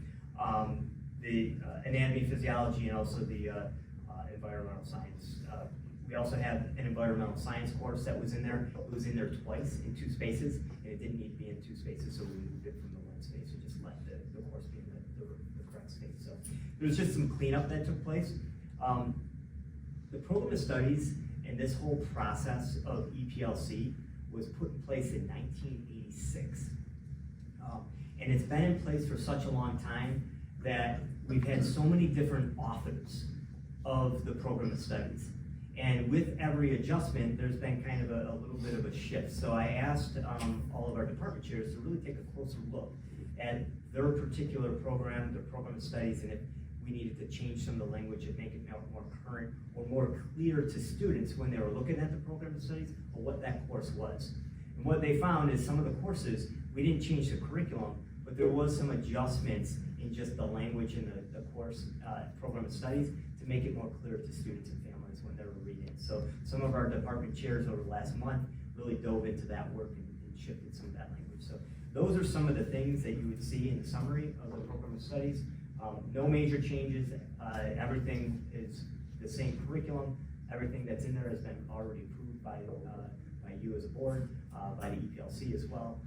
The anatomy, physiology, and also the environmental science. We also have an environmental science course that was in there. It was in there twice in 2 spaces, and it didn't need to be in 2 spaces, so we moved it from the 1 space and just let the course be in the correct space. So there's just some cleanup that took place. The program of studies and this whole process of EPLC was put in place in 1986. And it's been in place for such a long time that we've had so many different authors of the program of studies. And with every adjustment, there's been kind of a little bit of a shift. So I asked all of our department chairs to really take a closer look at their particular program, their program of studies, and if we needed to change some of the language and make it more current or more clear to students when they were looking at the program of studies or what that course was. And what they found is some of the courses, we didn't change the curriculum, but there was some adjustments in just the language in the course program of studies to make it more clear to students and families when they were reading it. So some of our department chairs over the last month really dove into that work and shifted some of that language. So those are some of the things that you would see in the summary of the program of studies. No major changes. Everything is the same curriculum. Everything that's in there has been already approved by you as a board, by the EPLC as well.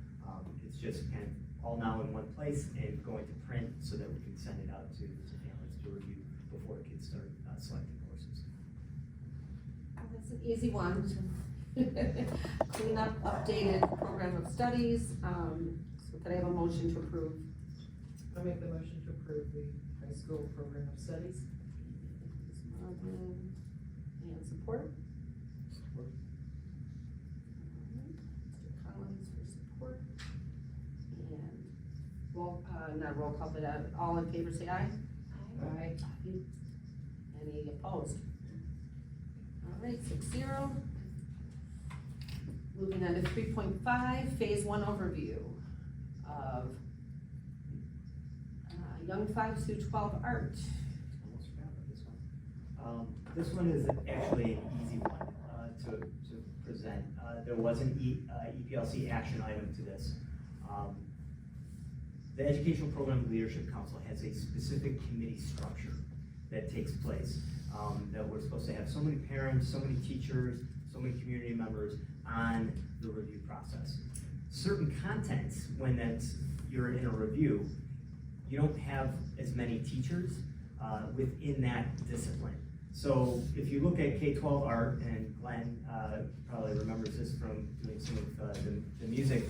It's just kind of all now in one place and going to print so that we can send it out to families to review before kids start selecting courses. That's an easy one to clean up, updated program of studies. So could I have a motion to approve? I make the motion to approve the high school program of studies. And support? Support. Mr. Collins for support. And not roll call, but all in favor say aye. Aye. Any opposed? All right, 6-0. Moving on to 3.5, phase 1 overview of Young 5 through 12 art. Almost forgot about this one. This one is actually an easy one to present. There was an EPLC action item to this. The Educational Program Leadership Council has a specific committee structure that takes place. That we're supposed to have so many parents, so many teachers, so many community members on the review process. Certain contents, when you're in a review, you don't have as many teachers within that discipline. So if you look at K-12 art, and Glenn probably remembers this from doing some of the music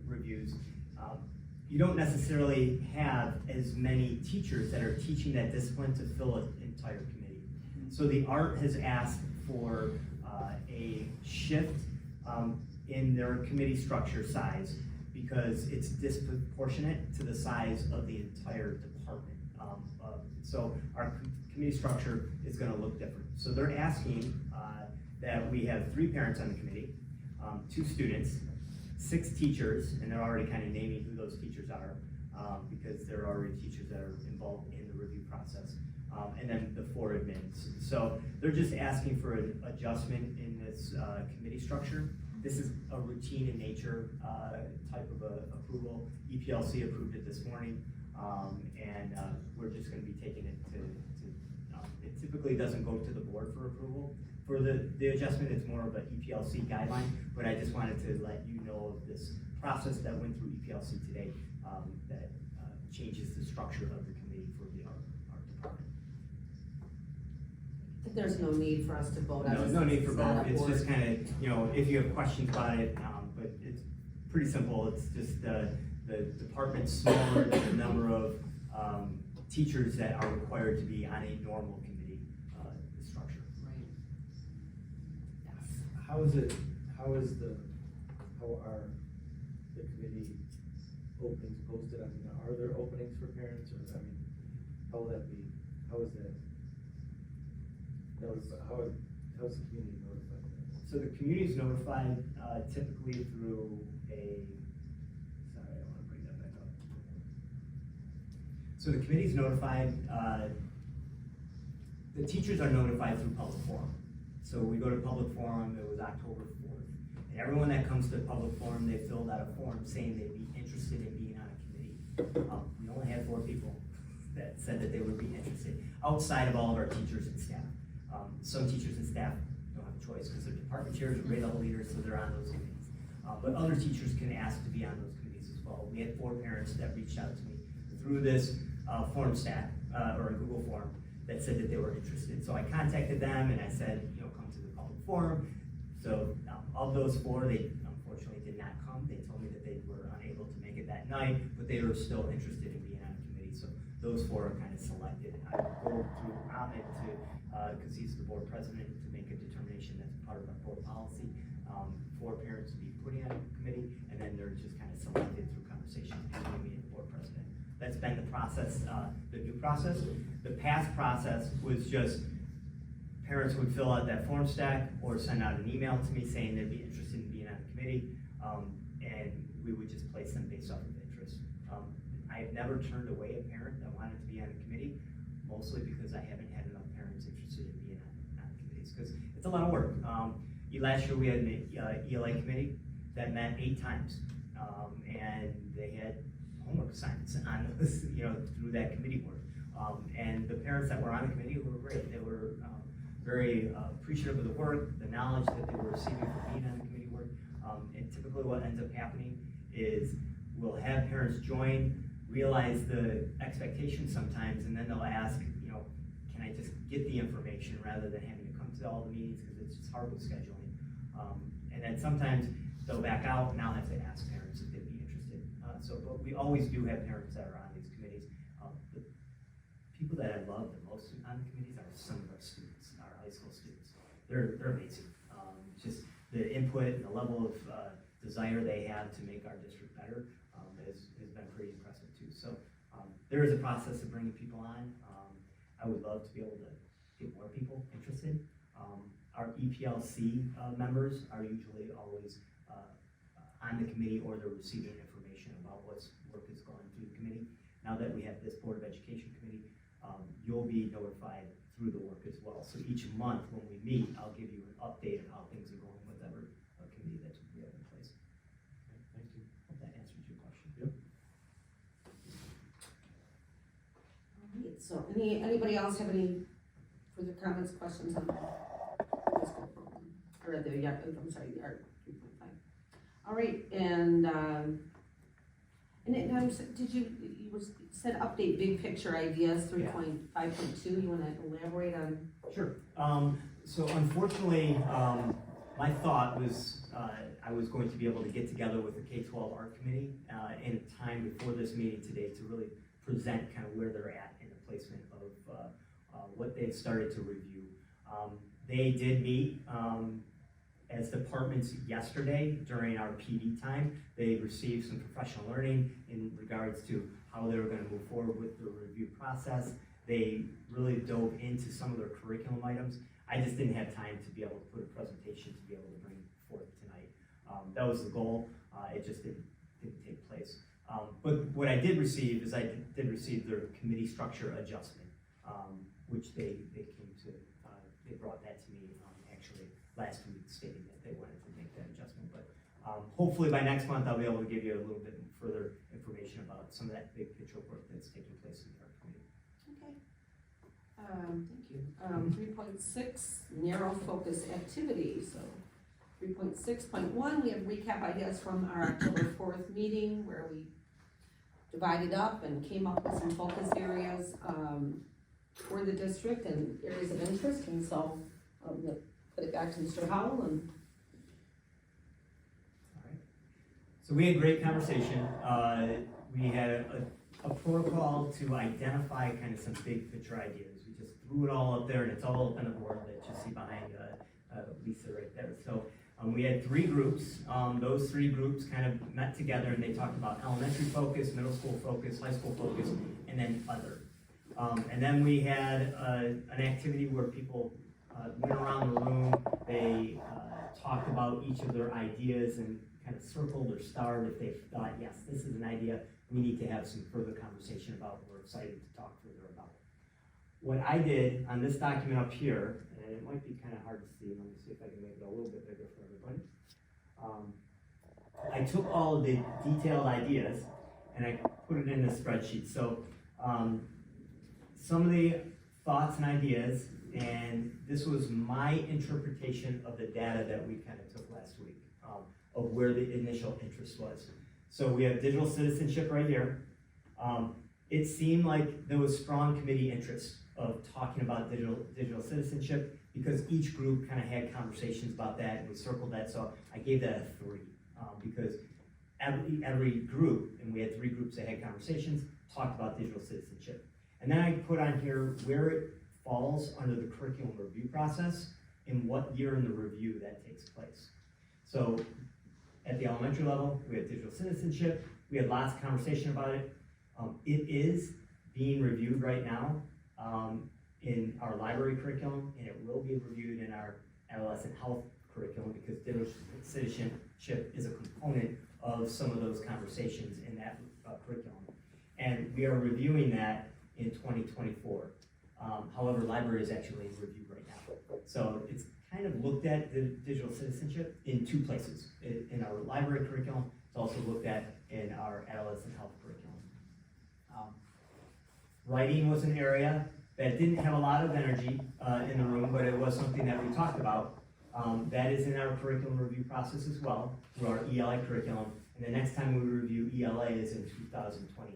reviews, you don't necessarily have as many teachers that are teaching that discipline to fill an entire committee. So the art has asked for a shift in their committee structure size because it's disproportionate to the size of the entire department. So our committee structure is gonna look different. So they're asking that we have 3 parents on the committee, 2 students, 6 teachers, and they're already kind of naming who those teachers are because there are already teachers that are involved in the review process, and then the 4 admins. So they're just asking for an adjustment in this committee structure. This is a routine in nature type of approval. EPLC approved it this morning, and we're just going to be taking it to it typically doesn't go to the board for approval. For the adjustment, it's more of an EPLC guideline, but I just wanted to let you know of this process that went through EPLC today that changes the structure of the committee for the art department. There's no need for us to vote on this. No need for It's not vote, a it's board. just kind of, you know, if you have questions about it, but it's pretty simple. It's just the department's smaller than the number of teachers that are required to be on a normal committee structure. Right. Yes. How are the committee openings posted? I mean, are there openings for parents, or, I mean, how will that be, how is that notified, how is the community notified? So the community is notified typically through a, sorry, I want to bring that back up. So the committee is notified, the teachers are notified through public forum. So we go to public forum, it was October 4th. And everyone that comes to the public forum, they filled out a form saying they'd be interested in being on a committee. We only had 4 people that said that they would be interested, outside of all of our teachers and staff. Some teachers and staff don't have a choice because they're department chairs or grade level leaders, so they're on those committees. But other teachers can ask to be on those committees as well. We had 4 parents that reached out to me through this form stack or a Google form that said that they were interested. So I contacted them and I said, you know, come to the public forum. So of those 4, they unfortunately did not come. They told me that they were unable to make it that night, but they were still interested in being on a committee. So those 4 are kind of selected. I go through Ahmed to, because he's the board president, to make a determination that's part of our board policy for parents to be putting on a committee, and then they're just kind of selected through conversation between me and the board president. That's been the process, the new process. The past process was just parents would fill out that form stack or send out an email to me saying they'd be interested in being on the committee, and we would just place them based off of interest. I've never turned away a parent that wanted to be on a committee, mostly because I haven't had enough parents interested in being on committees, because it's a lot of work. Last year we had an ELA committee that met 8 times, and they had homework assignments on those, you know, through that committee work. And the parents that were on the committee were great. They were very appreciative of the work, the knowledge that they were receiving for being on the committee work. And typically what ends up happening is we'll have parents join, realize the expectations sometimes, and then they'll ask, you know, can I just get the information rather than having to come to all the meetings because it's just hard with scheduling. And then sometimes they'll back out and I'll have to ask parents if they'd be interested. But we always do have parents that are on these committees. The people that I love the most on the committees are some of our students, our high school students. They're amazing. Just the input and the level of desire they have to make our district better has been pretty impressive too. So there is a process of bringing people on. I would love to be able to get more people interested. Our EPLC members are usually always on the committee, or they're receiving information about what work is going through the committee. Now that we have this Board of Education committee, you'll be notified through the work as well. So each month when we meet, I'll give you an update of how things are going with every committee that we have in place. Okay, thank you. Hope that answers your question. Yep. Alright, so anybody else have any further comments, questions on the high school program? Or the, yeah, I'm sorry, the art 3.5. All right, and And then, did you said update big picture ideas, 3.5.2, you wanna elaborate on? Sure. So unfortunately, my thought was, I was going to be able to get together with the K-12 art committee, in a time before this meeting today to really present kind of where they're at in the placement of, what they've started to review. They did meet, as departments yesterday during our PD time. They received some professional learning in regards to how they were gonna move forward with the review process. They really dove into some of their curriculum items. I just didn't have time to be able to put a presentation to be able to bring forth tonight. That was the goal, it just didn't take place. But what I did receive is I did receive their committee structure adjustment, which they came to, they brought that to me, actually last week, stating that they wanted to make that adjustment. But hopefully by next month, I'll be able to give you a little bit further information about some of that big picture work that's taking place in our community. Okay. Thank you. 3.6, narrow focus activities. So 3.6.1, we have recap ideas from our October 4th meeting where we divided up and came up with some focus areas for the district and areas of interest. And so we'll put it back to Mr. Howell. And So we had a great conversation. We had a protocol to identify kind of some big picture ideas. We just threw it all up there, and it's all up on the board that you see behind Lisa right there. So we had 3 groups. Those 3 groups kind of met together, and they talked about elementary focus, middle school focus, high school focus, and then other. And then we had an activity where people went around the room. They talked about each of their ideas and kind of circled or starred if they thought, yes, this is an idea we need to have some further conversation about, we're excited to talk further about. What I did on this document up here, and it might be kind of hard to see, let me see if I can make it a little bit bigger for everybody. I took all of the detailed ideas and I put it in a spreadsheet. So some of the thoughts and ideas, and this was my interpretation of the data that we kind of took last week, of where the initial interest was. So we have digital citizenship right here. It seemed like there was strong committee interest of talking about digital citizenship because each group kind of had conversations about that and we circled that. So I gave that a 3 because every group, and we had 3 groups that had conversations, talked about digital citizenship. And then I put on here where it falls under the curriculum review process and what year in the review that takes place. So at the elementary level, we have digital citizenship. We had lots of conversation about it. It is being reviewed right now in our library curriculum, and it will be reviewed in our adolescent health curriculum because digital citizenship is a component of some of those conversations in that curriculum. And we are reviewing that in 2024. However, library is actually in review right now. So it's kind of looked at the digital citizenship in 2 places. In our library curriculum, it's also looked at in our adolescent health curriculum. Writing was an area that didn't have a lot of energy in the room, but it was something that we talked about. That is in our curriculum review process as well, through our ELA curriculum. And the next time we review ELA is in 2029.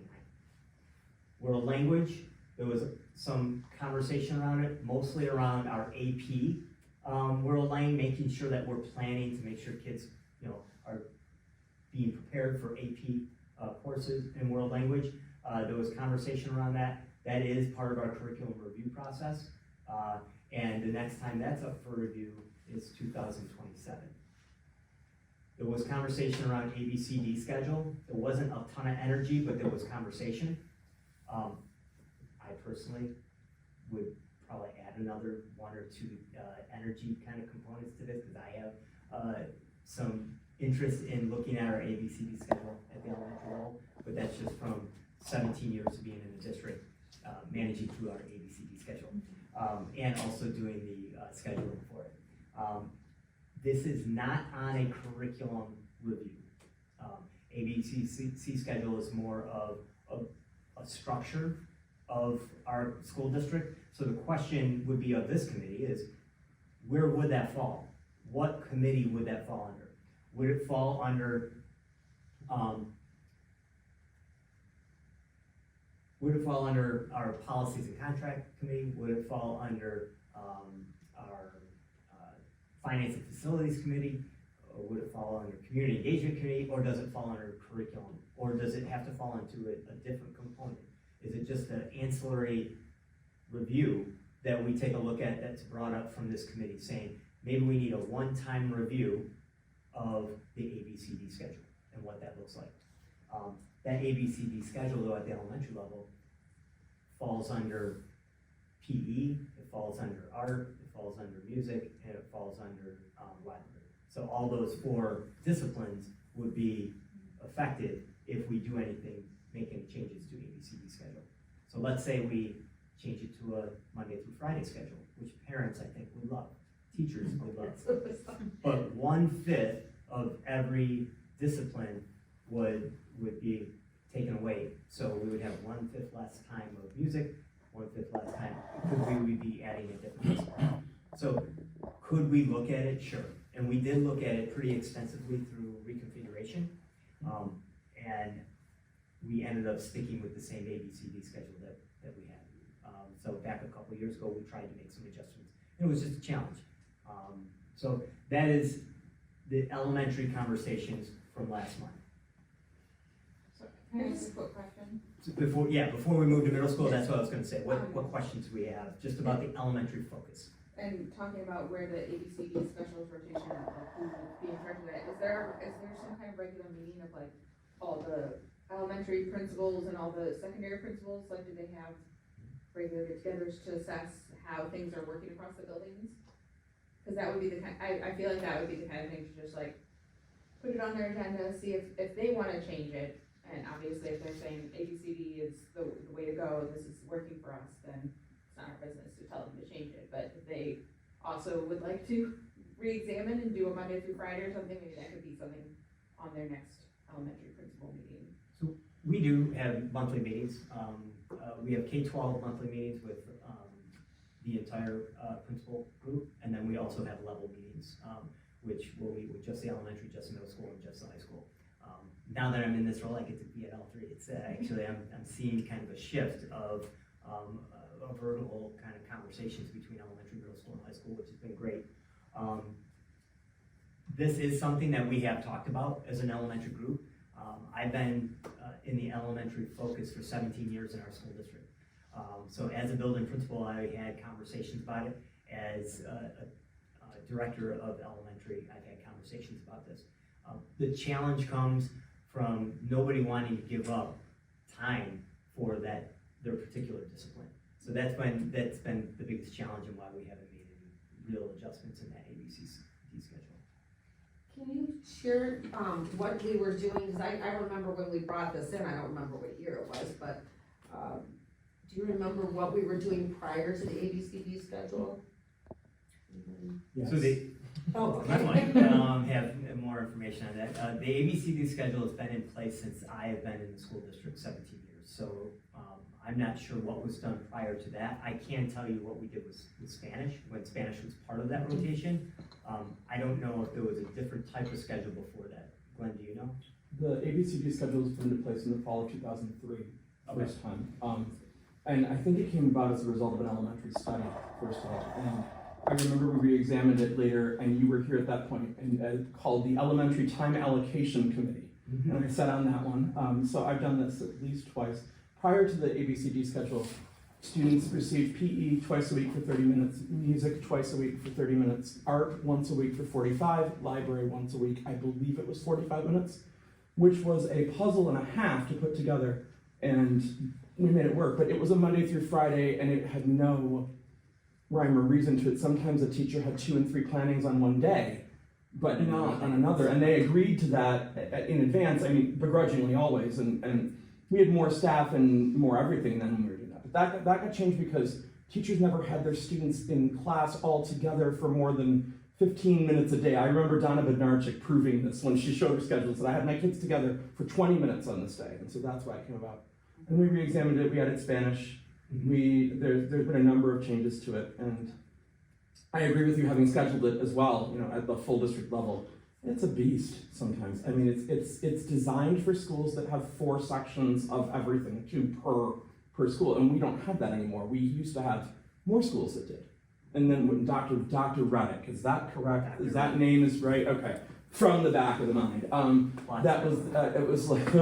World language, there was some conversation around it, mostly around our AP world language, making sure that we're planning to make sure kids, are being prepared for AP courses in world language. There was conversation around that. That is part of our curriculum review process. And the next time that's up for review is 2027. There was conversation around ABCD schedule. There wasn't a ton of energy, but there was conversation. I personally would probably add another 1 or 2 energy kind of components to this because I have some interest in looking at our ABCD schedule at the elementary level, but that's just from 17 years of being in the district, managing through our ABCD schedule, and also doing the scheduling for it. This is not on a curriculum review. ABCD schedule is more of a structure of our school district. So the question would be of this committee is, where would that fall? What committee would that fall under? Would it fall under Would it fall under our policies and contract committee? Would it fall under our finance and facilities committee? Or would it fall under community engagement committee? Or does it fall under curriculum? Or does it have to fall into a different component? Is it just an ancillary review that we take a look at that's brought up from this committee saying, maybe we need a one-time review of the ABCD schedule and what that looks like. That ABCD schedule, though, at the elementary level, falls under PE, it falls under art, it falls under music, and it falls under library. So all those 4 disciplines would be affected if we do anything, make any changes to ABCD schedule. So let's say we change it to a Monday through Friday schedule, which parents, I think, would love, teachers would love. But 1/5 of every discipline would be taken away. So we would have 1/5 less time of music, 1/5 less time, because we would be adding a different discipline. So could we look at it? Sure. And we did look at it pretty extensively through reconfiguration. And we ended up sticking with the same ABCD schedule that we had. So back a couple years ago, we tried to make some adjustments. It was just a challenge. So that is the elementary conversations from last month. So, can I ask a quick question? So before we move to middle school, that's what I was gonna say. What questions do we have just about the elementary focus? And talking about where the ABCD specialist rotation, like who would be in charge of that, is there some kind of regular meeting of like all the elementary principals and all the secondary principals? Like, do they have regular get-togethers to assess how things are working across the buildings? Because that would be the kind, I feel like that would be the kind of thing to just like put it on their agenda, see if they want to change it. And obviously, if they're saying ABCD is the way to go, this is working for us, then it's not our business to tell them to change it. But if they also would like to re-examine and do a Monday through Friday or something, maybe that could be something on their next elementary principal meeting. So we do have monthly meetings. We have K-12 monthly meetings with the entire principal group, and then we also have level meetings, which will meet with just the elementary, just the middle school, and just the high school. Now that I'm in this role, I get to be at all 3. It's actually, I'm seeing kind of a shift of a vertical kind of conversations between elementary, middle school, and high school, which has been great. This is something that we have talked about as an elementary group. I've been in the elementary focus for 17 years in our school district. So as a building principal, I had conversations about it. As a director of elementary, I've had conversations about this. The challenge comes from nobody wanting to give up time for their particular discipline. So that's been the biggest challenge and why we haven't made any real adjustments in that ABCD schedule. Can you share, what we were doing, because I remember when we brought this in, I don't remember what year it was, but, do you remember what we were doing prior to the ABCD schedule? Yes. So I might have more information on that. The ABCD schedule has been in place since I have been in the school district 17 years. So I'm not sure what was done prior to that. I can tell you what we did with Spanish, when Spanish was part of that rotation. I don't know if there was a different type of schedule before that. Glenn, do you know? The ABCD schedule was put into place in the fall of 2003, first time. And I think it came about as a result of an elementary study, first of all. And I remember we re-examined it later, and you were here at that point, and called the Elementary Time Allocation Committee. Mm-hmm. And I sat on that one. So I've done this at least twice. Prior to the ABCD schedule, students received PE twice a week for 30 minutes, music twice a week for 30 minutes, art once a week for 45, library once a week, I believe it was 45 minutes, which was a puzzle and a half to put together, and we made it work. But it was a Monday through Friday, and it had no rhyme or reason to it. Sometimes a teacher had 2 and 3 plannings on one day, but not on another, and they agreed to that in advance, I mean, begrudgingly always, and we had more staff and more everything than we were doing that. But that got changed because teachers never had their students in class all together for more than 15 minutes a day. I remember Donna Bednarczyk proving this when she showed her schedules, that I had my kids together for 20 minutes on this day, and so that's why it came about. And we re-examined it, we added Spanish, there's been a number of changes to it, and I agree with you having scheduled it as well, you know, at the full district level. It's a beast sometimes. I mean, it's designed for schools that have 4 sections of everything, 2 per per school, and we don't have that anymore. We used to have more schools that did. And then when Dr. Reddick, is that correct? Is that name is right? Okay, from the back of the mind. That was, it was like,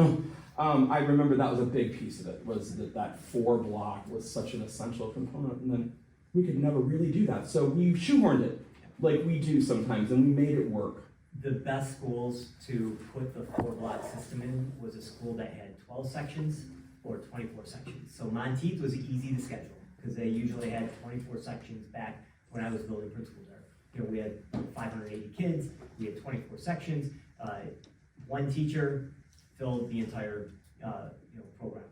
I remember that was a big piece of it, was that 4 block was such an essential component, and then we could never really do that. So we shoehorned it, like we do sometimes, and we made it work. The best schools to put the 4 block system in was a school that had 12 sections or 24 sections. So Monteith was easy to schedule, because they usually had 24 sections back when I was building principal there. You know, we had 580 kids, we had 24 sections, 1 teacher filled the entire program.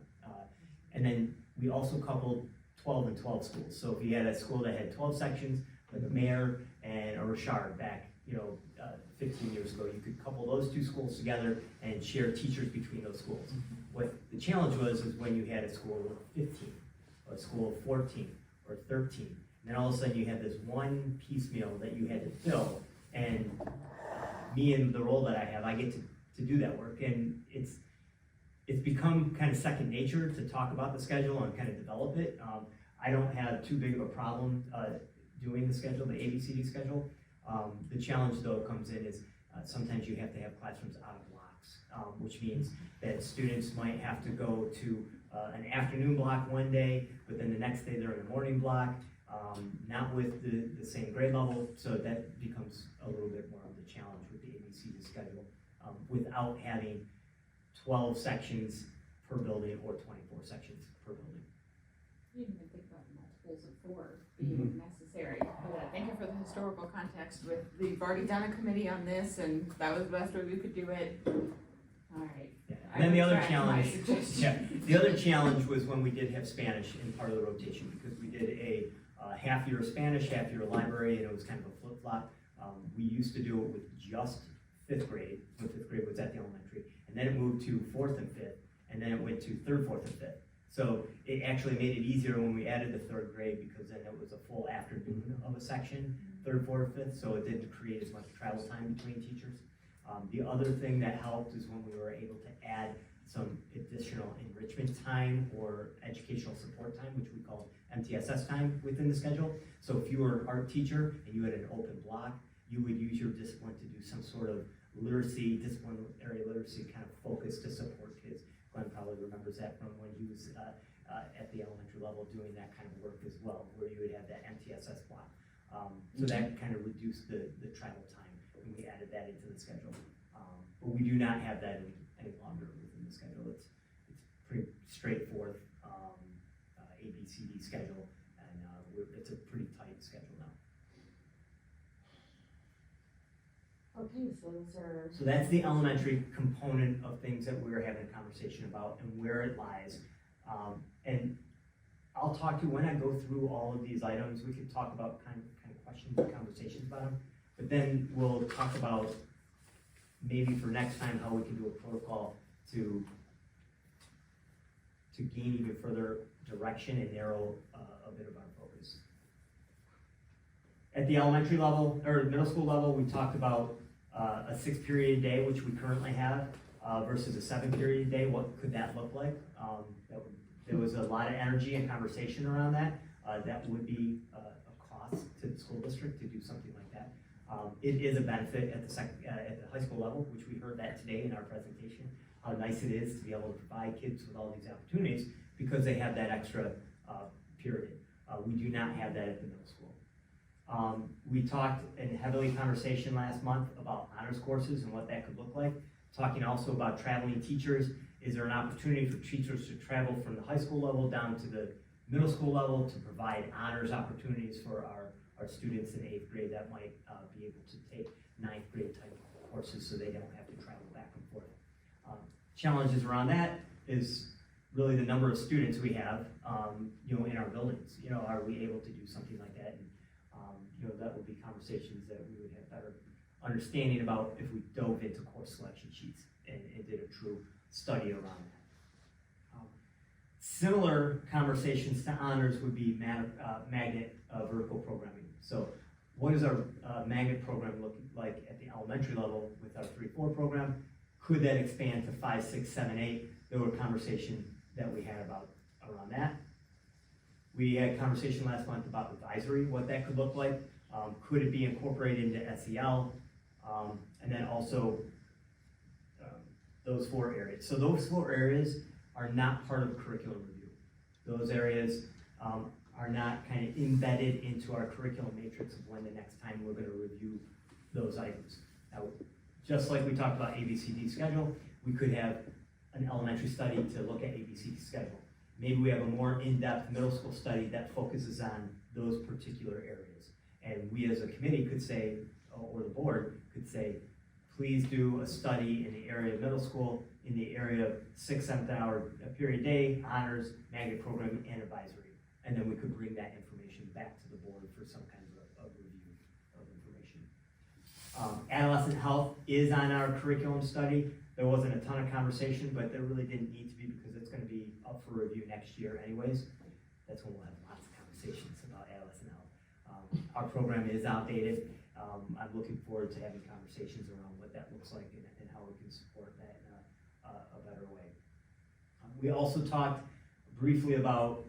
And then we also coupled 12 and 12 schools. So if you had a school that had 12 sections, like a Mayor and a Richard back, 15 years ago, you could couple those 2 schools together and share teachers between those schools. What the challenge was is when you had a school of 15, or a school of 14, or 13, and then all of a sudden you had this one piecemeal that you had to fill, and me and the role that I have, I get to do that work, and it's become kind of second nature to talk about the schedule and kind of develop it. I don't have too big of a problem doing the schedule, the ABCD schedule. The challenge though comes in is sometimes you have to have classrooms out of blocks, which means that students might have to go to an afternoon block one day, but then the next day they're in a morning block, not with the same grade level, so that becomes a little bit more of the challenge with the ABCD schedule, without having 12 sections per building or 24 sections per building. You didn't even think about multiples of 4 being necessary, but thank you for the historical context we've already done a committee on this, and that was the best way we could do it. All right. Yeah. And then the other challenge was when we did have Spanish in part of the rotation, because we did a half year of Spanish, half year of library, and it was kind of a flip-flop. We used to do it with just 5th grade, when 5th grade was at the elementary, and then it moved to 4th and 5th, and then it went to 3rd, 4th, and 5th. So it actually made it easier when we added the 3rd grade, because then it was a full afternoon of a section, 3rd, 4th, 5th, so it didn't create as much travel time between teachers. The other thing that helped is when we were able to add some additional enrichment time or educational support time, which we call MTSS time within the schedule. So if you were an art teacher and you had an open block, you would use your discipline to do some sort of disciplinary literacy kind of focus to support kids. Glenn probably remembers that from when he was at the elementary level doing that kind of work as well, where you would have that MTSS block. So that kind of reduced the travel time when we added that into the schedule. But we do not have that any longer within the schedule. It's pretty straightforward ABCD schedule, and it's a pretty tight schedule now. Okay, so those are. So that's the elementary component of things that we're having a conversation about and where it lies. And I'll talk to you when I go through all of these items. We could talk about kind of questions and conversations about them, but then we'll talk about maybe for next time how we can do a protocol to gain even further direction and narrow a bit of our focus. At the elementary level, or middle school level, we talked about a 6-period day, which we currently have, versus a 7-period day. What could that look like? There was a lot of energy and conversation around that. That would be a cost to the school district to do something like that. It is a benefit at the high school level, which we heard that today in our presentation, how nice it is to be able to provide kids with all these opportunities because they have that extra period. We do not have that at the middle school. We talked in heavily conversation last month about honors courses and what that could look like. Talking also about traveling teachers. Is there an opportunity for teachers to travel from the high school level down to the middle school level to provide honors opportunities for our students in 8th grade that might be able to take 9th grade type courses so they don't have to travel back and forth. Challenges around that is really the number of students we have, in our buildings. Are we able to do something like that? And, that would be conversations that we would have better understanding about if we dove into course selection sheets and did a true study around that. Similar conversations to honors would be magnet vertical programming. So what does our magnet program look like at the elementary level with our 3-4 program? Could that expand to 5, 6, 7, 8? There were conversations that we had about around that. We had a conversation last month about advisory, what that could look like. Could it be incorporated into SEL? And then also those 4 areas. So those 4 areas are not part of curriculum review. Those areas are not kind of embedded into our curriculum matrix of when the next time we're gonna review those items. Now, just like we talked about ABCD schedule, we could have an elementary study to look at ABCD schedule. Maybe we have a more in-depth middle school study that focuses on those particular areas. And we as a committee could say, or the board could say, please do a study in the area of middle school, in the area of 6, 7 hour period day, honors, magnet program, and advisory. And then we could bring that information back to the board for some kind of review of information. Adolescent health is on our curriculum study. There wasn't a ton of conversation, but there really didn't need to be because it's gonna be up for review next year anyways. That's when we'll have lots of conversations about adolescent health. Our program is outdated. I'm looking forward to having conversations around what that looks like and how we can support that in a better way. We also talked briefly about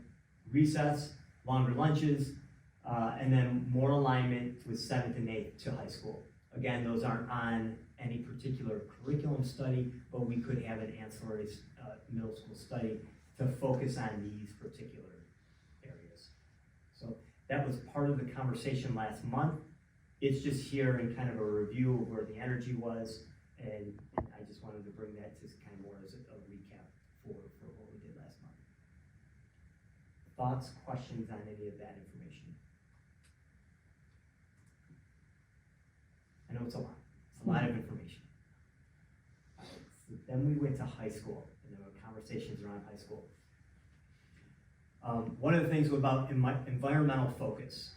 recess, longer lunches, and then more alignment with 7th and 8th to high school. Again, those aren't on any particular curriculum study, but we could have an ancillary middle school study to focus on these particular areas. So that was part of the conversation last month. It's just here in kind of a review of where the energy was, and I just wanted to bring that to kind of more as a recap for what we did last month. Thoughts, questions on any of that information? I know it's a lot. It's a lot of information. So then we went to high school, and there were conversations around high school. One of the things about environmental focus,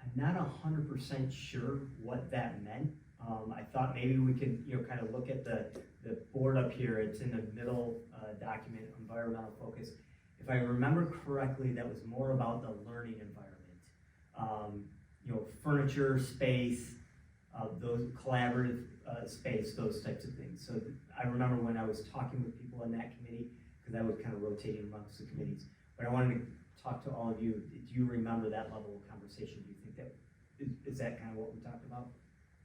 I'm not 100% sure what that meant. I thought maybe we could, kind of look at the board up here. It's in the middle document, environmental focus. If I remember correctly, that was more about the learning environment. Furniture, space, those collaborative space, those types of things. So I remember when I was talking with people in that committee, because I was kind of rotating amongst the committees. But I wanted to talk to all of you. Do you remember that level of conversation? Do you think that, is that kind of what we talked about?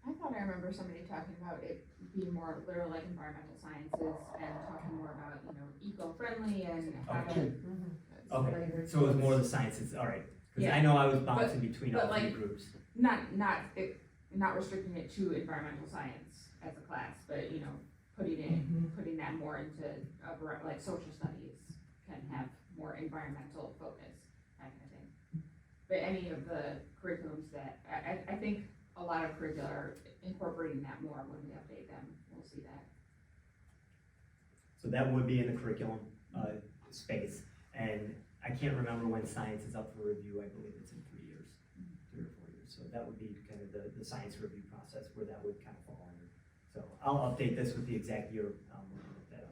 I thought I remember somebody talking about it being more literal like environmental sciences and talking more about, eco-friendly and how to. Okay, so it was more the sciences, all right. Because Yeah. I know I was bouncing between all but three like- groups. Not restricting it to environmental science as a class, but, putting that more into like social studies can have more environmental focus, that kind of thing. But any of the curriculums that, I think a lot of curricula are incorporating that more when we update them, we'll see that. So that would be in the curriculum space. And I can't remember when science is up for review. I believe it's in 3 years, 3 or 4 years. So that would be kind of the science review process where that would kind of fall under. So I'll update this with the exact year when I look that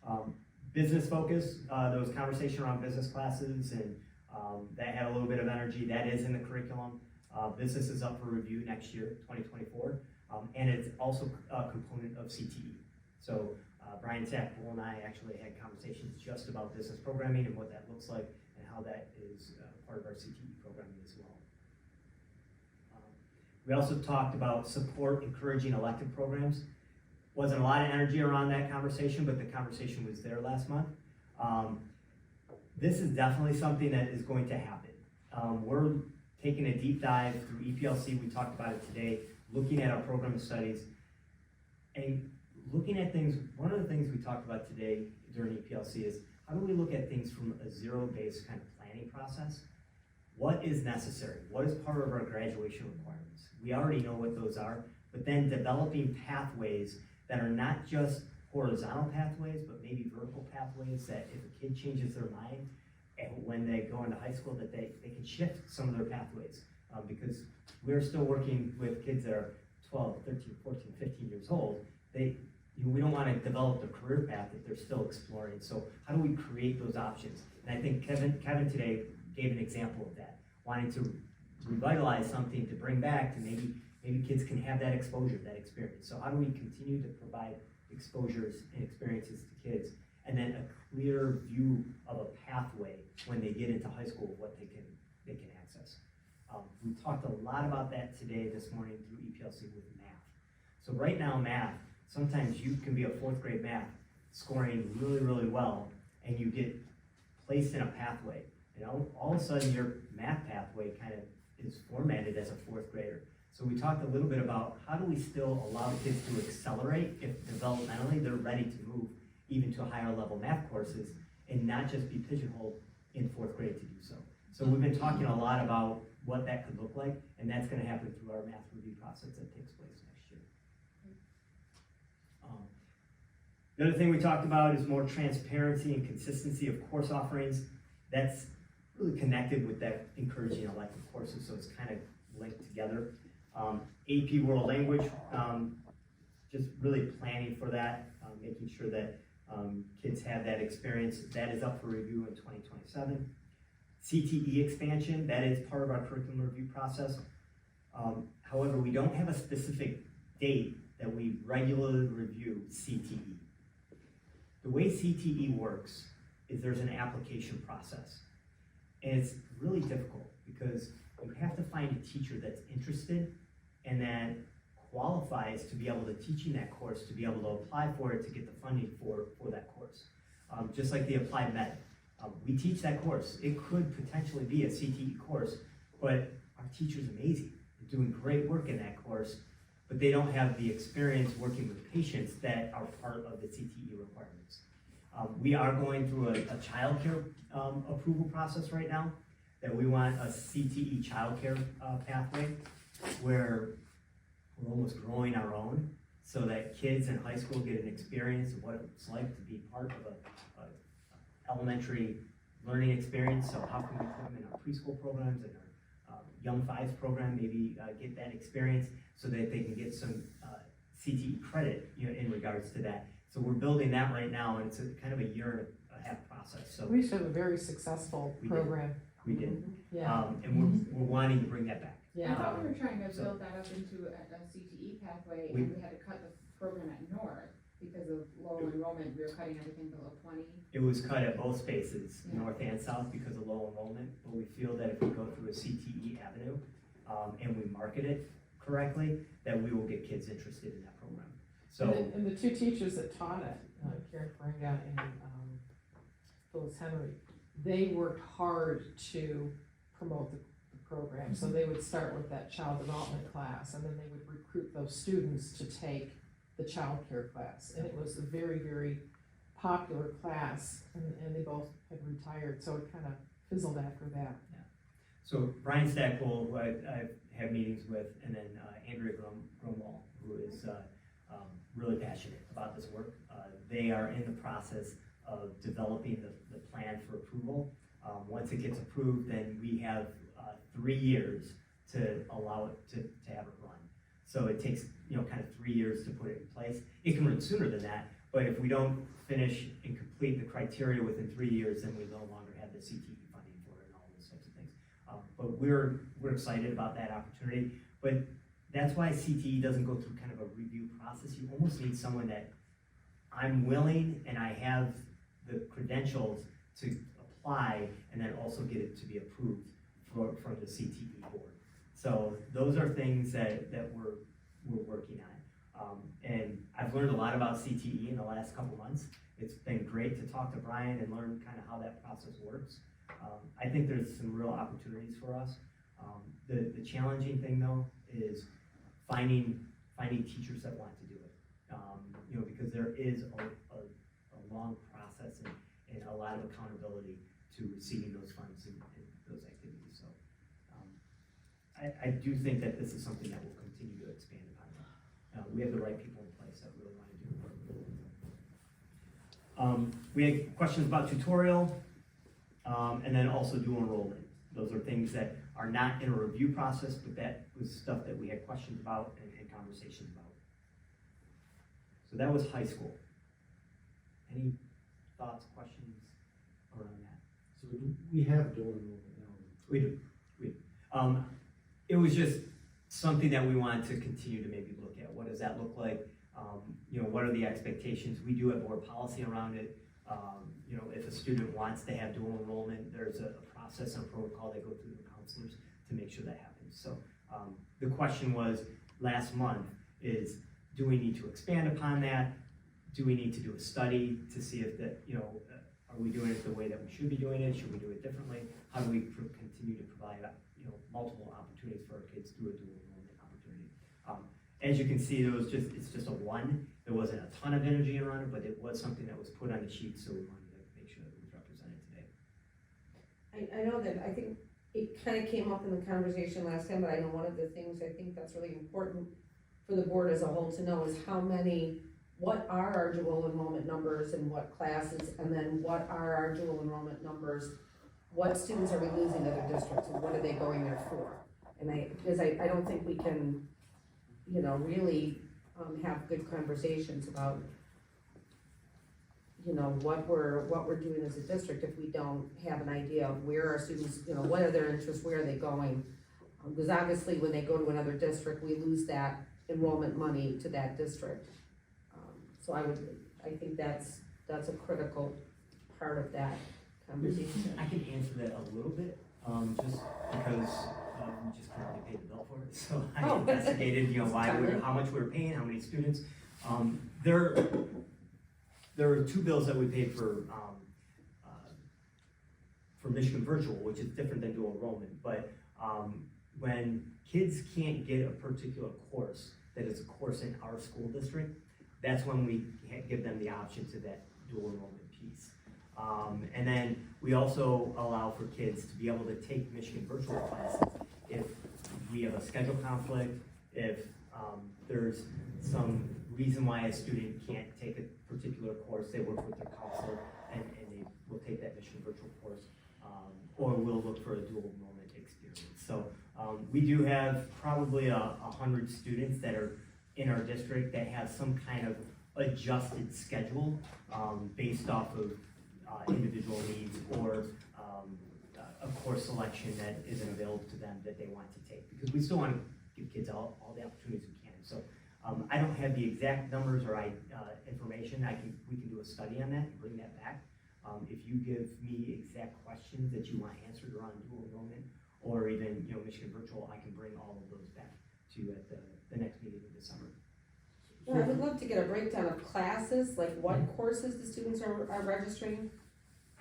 up. Business focus, there was conversation around business classes and that had a little bit of energy. That is in the curriculum. Business is up for review next year, 2024. And it's also a component of CTE. So Brian Sackpool and I actually had conversations just about business programming and what that looks like and how that is part of our CTE programming as well. We also talked about support encouraging elective programs. Wasn't a lot of energy around that conversation, but the conversation was there last month. This is definitely something that is going to happen. We're taking a deep dive through EPLC, we talked about it today, looking at our program of studies, and looking at things. One of the things we talked about today during EPLC is how do we look at things from a zero-based kind of planning process? What is necessary? What is part of our graduation requirements? We already know what those are, but then developing pathways that are not just horizontal pathways, but maybe vertical pathways that if a kid changes their mind and when they go into high school that they can shift some of their pathways. Because we're still working with kids that are 12, 13, 14, 15 years old. We don't want to develop the career path that they're still exploring. So how do we create those options? And I think Kevin today gave an example of that, wanting to revitalize something to bring back to maybe kids can have that exposure, that experience. So how do we continue to provide exposures and experiences to kids? and then a clear view of a pathway when they get into high school of what they can access. We talked a lot about that today, this morning through EPLC with math. So right now, math, sometimes you can be a fourth grade math scoring really, really well, and you get placed in a pathway. And all of a sudden your math pathway kind of is formatted as a fourth grader. So we talked a little bit about how do we still allow kids to accelerate if developmentally they're ready to move even to higher level math courses and not just be pigeonholed in fourth grade to do so. So we've been talking a lot about what that could look like, and that's gonna happen through our math review process that takes place next year. The other thing we talked about is more transparency and consistency of course offerings. That's really connected with that encouraging elective courses, so it's kind of linked together. AP World Language, just really planning for that, making sure that kids have that experience. That is up for review in 2027. CTE expansion, that is part of our curriculum review process. However, we don't have a specific date that we regularly review CTE. The way CTE works is there's an application process. And it's really difficult because you have to find a teacher that's interested and that qualifies to be able to teach in that course, to be able to apply for it, to get the funding for that course. Just like the Applied Med. We teach that course. It could potentially be a CTE course, but our teacher's amazing. They're doing great work in that course, but they don't have the experience working with patients that are part of the CTE requirements. We are going through a childcare approval process right now, that we want a CTE childcare pathway where we're almost growing our own so that kids in high school get an experience of what it's like to be part of a elementary learning experience. So how can we put them in our preschool programs and our Young Fives program, maybe get that experience so that they can get some CTE credit, in regards to that. So we're building that right now, and it's kind of a year and a half process. So We used to have a very successful program. we did, Yeah, and we're wanting to bring that back. I yeah. thought we were trying to build that up into a CTE pathway, and we had to cut the program at North because of low enrollment. We were cutting everything below 20. It was cut at both spaces, Yeah. north and south, because of low enrollment, but we feel that if we go through a CTE avenue, and we market it correctly, that we will get kids interested in that program. So, And the two teachers that taught it, Karen Faringa and Phyllis Henry, they worked hard to promote the program. So they would start with that child development class, and then they would recruit those students to take the child care class. And it was a very, very popular class, and they both had retired, so it kind of fizzled after that. so Brian Stackpole, who I've had meetings with, and then Andrea Grumwall, who is really passionate about this work. They are in the process of developing the plan for approval. Once it gets approved, then we have 3 years to allow it to have it run. So it takes, kind of 3 years to put it in place. It can run sooner than that, but if we don't finish and complete the criteria within 3 years, then we no longer have the CTE funding for it and all those types of things. But we're excited about that opportunity. But that's why CTE doesn't go through kind of a review process. You almost need someone that I'm willing and I have the credentials to apply and then also get it to be approved from the CTE board. So those are things that we're working on. And I've learned a lot about CTE in the last couple months. It's been great to talk to Brian and learn kind of how that process works. I think there's some real opportunities for us. The challenging thing though is finding teachers that want to do it. Because there is a long process and a lot of accountability to receiving those funds and those activities. So I do think that this is something that will continue to expand upon. We have the right people in place that really want to do the work. We had questions about tutorial, and then also dual enrollment. Those are things that are not in a review process, but that was stuff that we had questions about and conversations about. So that was high school. Any thoughts, questions around that? So we have dual enrollment now. We do. It was just something that we wanted to continue to maybe look at. What does that look like? What are the expectations? We do have board policy around it. You know, if a student wants to have dual enrollment, there's a process and protocol they go through the counselors to make sure that happens. So the question was last month is, do we need to expand upon that? Do we need to do a study to see if that, you know, are we doing it the way that we should be doing it? Should we do it differently? How do we continue to provide, you know, multiple opportunities for our kids through a dual enrollment opportunity? As you can see, it's just a one. There wasn't a ton of energy around it, but it was something that was put on the sheet, so we wanted to make sure that it was represented today. I know that, I think it kind of came up in the conversation last time, but I know one of the things I think that's really important for the board as a whole to know is what are our dual enrollment numbers and what classes, and then what are our dual enrollment numbers, what students are we losing to other districts, and what are they going there for? And because I don't think we can, you know, really have good conversations about, you know, what we're doing as a district if we don't have an idea of where our students, you know, what are their interests, where are they going? Because obviously when they go to another district, we lose that enrollment money to that district. So I think that's a critical part of that conversation. I can answer that a little bit, just because we just currently paid the bill for it. So I investigated, you know, how much we were paying, how many students. There were two bills that we paid for Michigan Virtual, which is different than dual enrollment. But when kids can't get a particular course that is a course in our school district, that's when we give them the option to that dual enrollment piece. And then we also allow for kids to be able to take Michigan virtual classes if we have a schedule conflict, if there's some reason why a student can't take a particular course, they work with their counselor and they will take that Michigan virtual course, or we'll look for a dual enrollment experience. So we do have probably 100 students that are in our district that have some kind of adjusted schedule based off of individual needs or a course selection that isn't available to them that they want to take. Because we still want to give kids all the opportunities we can. So I don't have the exact numbers or information. We can do a study on that and bring that back. If you give me exact questions that you want answered around dual enrollment or even, you know, Michigan Virtual, I can bring all of those back to you at the next meeting in December. Yeah, I would love to get a breakdown of classes, like what courses the students are registering.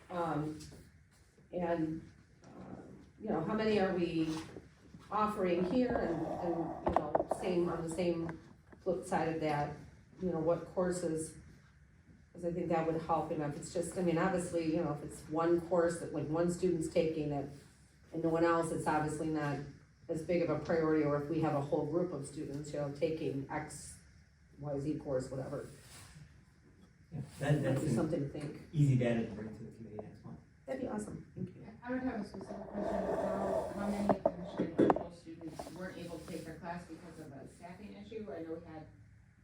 And you know, how many are we offering here and you know, on the same flip side of that, you know, what courses, because I think that would help enough. It's just, I mean, obviously, you know, if it's one course that like one student's taking it and no one else, it's obviously not as big of a priority, or if we have a whole group of students, you know, taking X, Y, Z course, whatever. Yeah, That'd that's be something to think. easy data to bring to the committee next month. That'd be awesome, thank you. I would have a specific question about how many of the Michigan virtual students weren't able to take their class because of a staffing issue. I know we had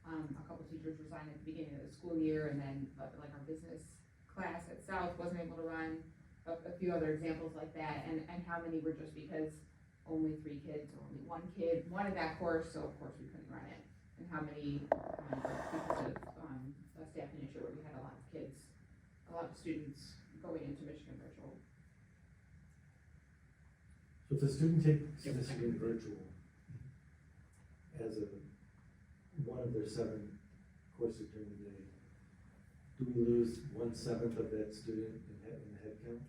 a couple teachers resign at the beginning of the school year, and then like our business class at South wasn't able to run, a few other examples like that, and how many were just because only 3 kids, or only 1 kid wanted that course, so of course we couldn't run it, and how many were because of a staffing issue where we had a lot of students going into Michigan virtual. So if the student takes Michigan virtual as one of their 7 courses during the day, do we lose 1/7 of that student in the head count?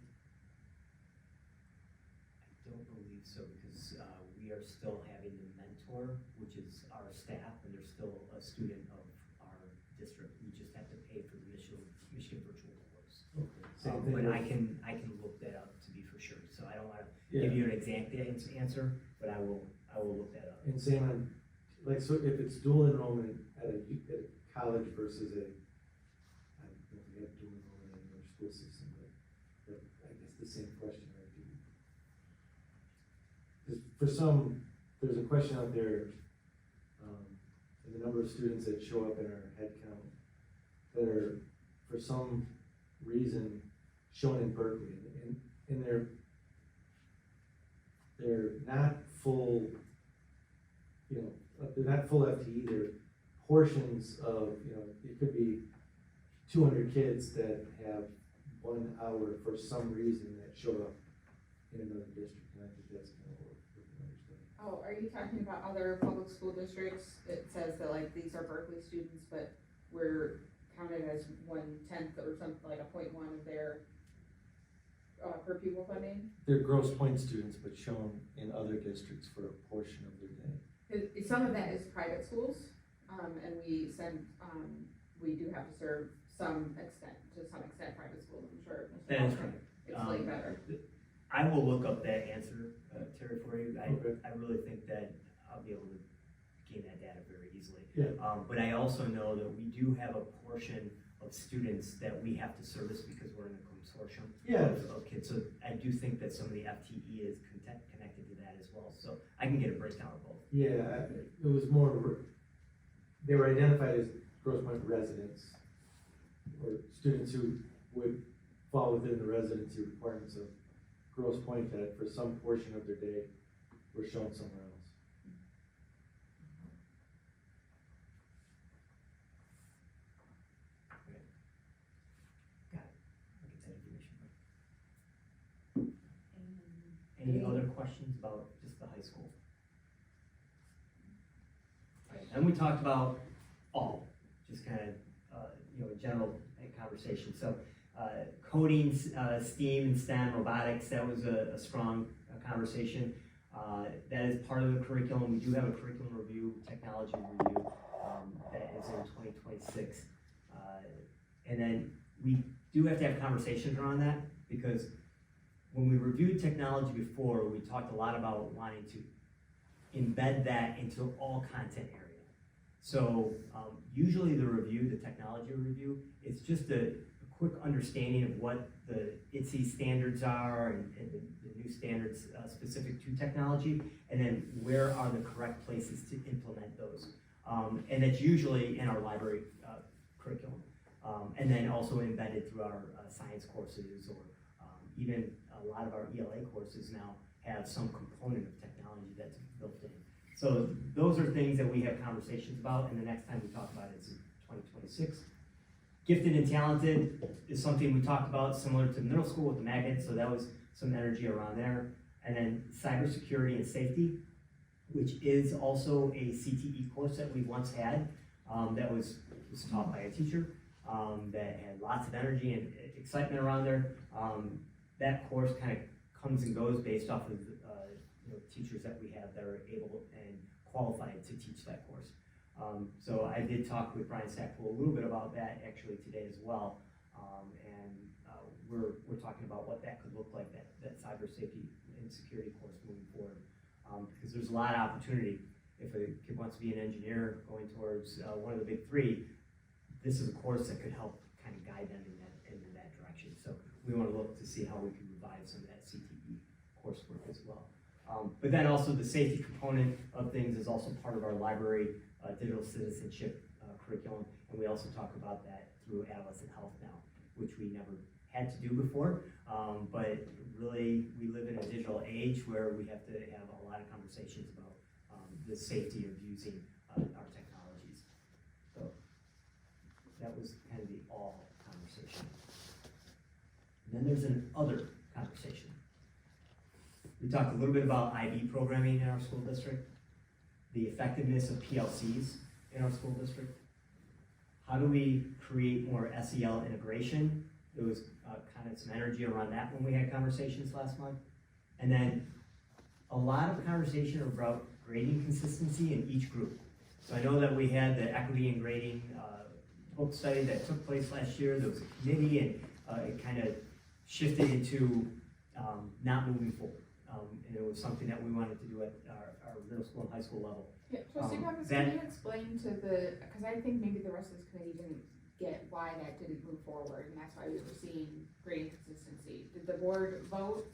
I don't believe so, because we are still having the mentor, which is our staff, and they're still a student of our district. We just have to pay for the Michigan virtual course. Okay. Same thing But with- I can look that up to be for sure. So I don't want to give you an exact answer, but I will look that up. And same on, like, so if it's dual enrollment at a college versus I don't know if we have dual enrollment in our school system, but I guess the same question, right? Because for some, there's a question out there, in the number of students that show up in our head count that are, for some reason, shown in Berkeley, and they're not full, you know, they're not full FTE, they're portions of, you know, it could be 200 kids that have 1 hour for some reason that showed up in another district, and I think that's kind of what we can understand. Oh, are you talking about other public school districts? It says that like these are Berkeley students, but we're counted as 1/10 or something, like a 0.1 of their per pupil funding? They're Grosse Pointe students, but shown in other districts for a portion of their day. Some of that is private schools, and we send, we do have to serve to some extent, private schools, I'm sure. That is correct. It's way better. I will look up that answer, Terry, for you. Okay. I really think that I'll be able to gain that data very easily. Yeah. But I also know that we do have a portion of students that we have to service because we're in a consortium Yeah. of kids. So I do think that some of the FTE is connected to that as well. So I can get a breakdown of both. Yeah, it was more, they were identified as Grosse Pointe residents, or students who would fall within the residency requirements of Grosse Pointe that for some portion of their day were shown somewhere else. Got it. I'll get that information. Any other questions about just the high school? Right, and we talked about all, just kind of, general conversation. So, coding, STEAM and STEM, robotics, that was a strong conversation. That is part of the curriculum. We do have a curriculum review, technology review, that is in 2026. And then we do have to have conversations around that, because when we reviewed technology before, we talked a lot about wanting to embed that into all content areas. So usually the review, the technology review, it's just a quick understanding of what the ITSE standards are and the new standards specific to technology, and then where are the correct places to implement those. And it's usually in our library curriculum. And then also embedded through our science courses, or even a lot of our ELA courses now have some component of technology that's built in. So those are things that we have conversations about, and the next time we talk about it is in 2026. Gifted and talented is something we talked about, similar to middle school with the magnet, so that was some energy around there. And then cybersecurity and safety, which is also a CTE course that we once had, that was taught by a teacher, that had lots of energy and excitement around there. That course kind of comes and goes based off of teachers that we have that are able and qualified to teach that course. So I did talk with Brian Sackville a little bit about that actually today as well. We're talking about what that could look like, that cyber safety and security course moving forward. Because there's a lot of opportunity. If a kid wants to be an engineer going towards one of the big three, this is a course that could help kind of guide them in that direction. So we want to look to see how we can revive some of that CTE coursework as well. But then also the safety component of things is also part of our library digital citizenship curriculum, and we also talk about that through adolescent health now, which we never had to do before. But really, we live in a digital age where we have to have a lot of conversations about the safety of using our technologies. So that was kind of the all conversation. And then there's an other conversation. We talked a little bit about IB programming in our school district, the effectiveness of PLCs in our school district. How do we create more SEL integration? There was kind of some energy around that when we had conversations last month. And then a lot of conversation about grading consistency in each group. So I know that we had the equity and grading book study that took place last year. There was a committee, and it kind of shifted into not moving forward. And it was something that we wanted to do at our middle school and high school level. Yeah, Trustee Pappas, can you explain to because I think maybe the rest of this committee didn't get why that didn't move forward, and that's why we were seeing grading consistency. Did the board vote,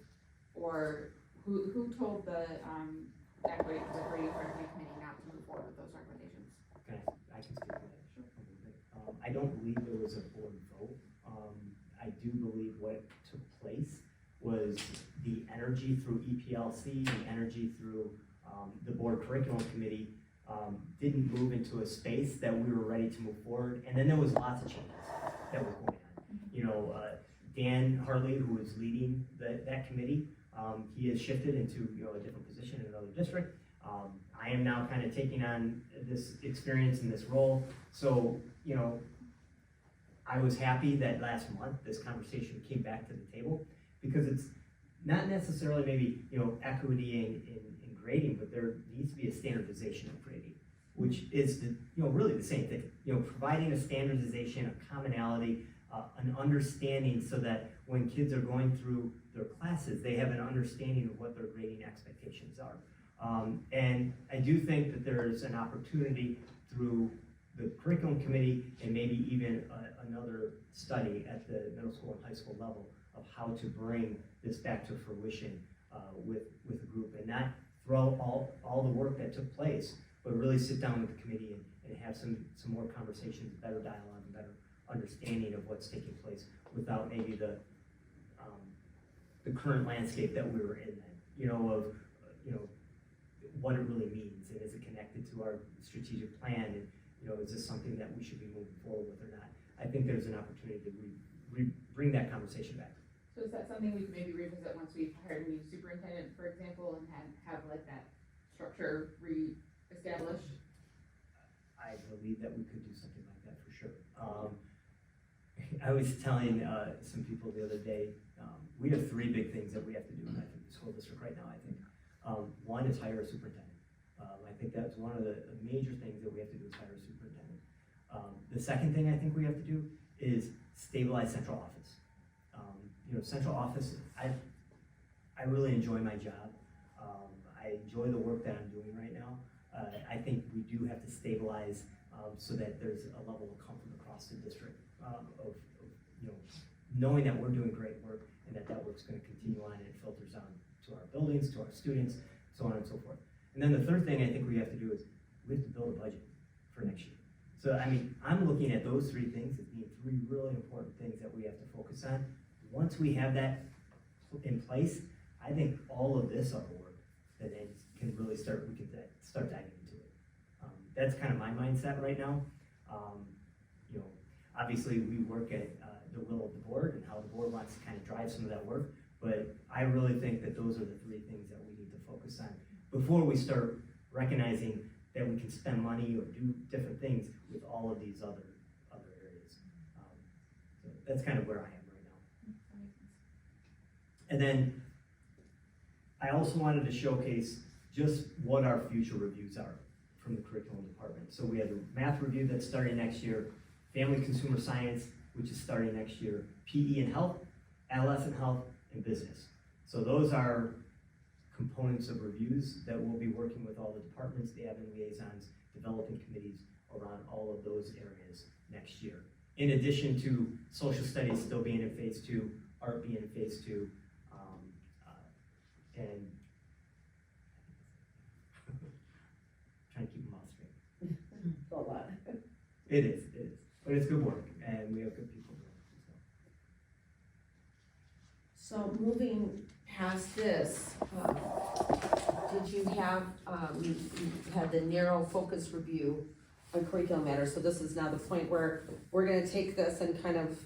or who told the grading committee not to move forward with those recommendations? I can speak to that. Sure. I don't believe there was a board vote. I do believe what took place was the energy through EPLC, the energy through the board curriculum committee didn't move into a space that we were ready to move forward. And then there was lots of changes. that was going on. You know, Dan Hartley, who is leading that committee, he has shifted into, you know, a different position in another district. I am now kind of taking on this experience in this role. So, you know, I was happy that last month this conversation came back to the table, because it's not necessarily maybe, you know, equity in grading, but there needs to be a standardization of grading, which is the, you know, really the same thing. You know, providing a standardization, a commonality, an understanding, so that when kids are going through their classes, they have an understanding of what their grading expectations are. And I do think that there is an opportunity through the curriculum committee, and maybe even another study at the middle school and high school level, of how to bring this back to fruition with the group, and not throw all the work that took place, but really sit down with the committee and have some more conversations, better dialogue, and better understanding of what's taking place, without maybe the current landscape that we were in then, you know, of, you know, what it really means, and is it connected to our strategic plan, and, you know, is this something that we should be moving forward with or not? I think there's an opportunity to bring that conversation back. So is that something we could maybe revisit once we've hired a new superintendent, for example, and have like that structure re-established? I believe that we could do something like that for sure. I was telling some people the other day, we have 3 big things that we have to do in the school district right now, I think. One is hire a superintendent. I think that's one of the major things that we have to do, is hire a superintendent. The second thing I think we have to do is stabilize central office. You know, central office, I really enjoy my job. I enjoy the work that I'm doing right now. I think we do have to stabilize so that there's a level of comfort across the district of you know, knowing that we're doing great work, and that work's going to continue on, and it filters on to our buildings, to our students, so on and so forth. And then the third thing I think we have to do is we have to build a budget for next year. So, I mean, I'm looking at those 3 things as being 3 really important things that we have to focus on. Once we have that in place, I think all of this other work that can really start, we can start diving into it. That's kind of my mindset right now. You know, obviously we work at the will of the board, and how the board wants to kind of drive some of that work, but I really think that those are the 3 things that we need to focus on before we start recognizing that we can spend money or do different things with all of these other areas. So that's kind of where I am right now. And then I also wanted to showcase just what our future reviews are from the curriculum department. So we have the math review that's starting next year, family consumer science, which is starting next year, PE and health, adolescent health, and business. So those are components of reviews that we'll be working with all the departments, the admin liaisons, developing committees around all of those areas next year. In addition to social studies still being in phase 2, art being in phase 2, and trying to keep them all straight. A lot. It is, but it's good work, and we have good people doing it. So moving past this, did you have, you had the narrow focus review on curriculum matters, so this is now the point where we're gonna take this and kind of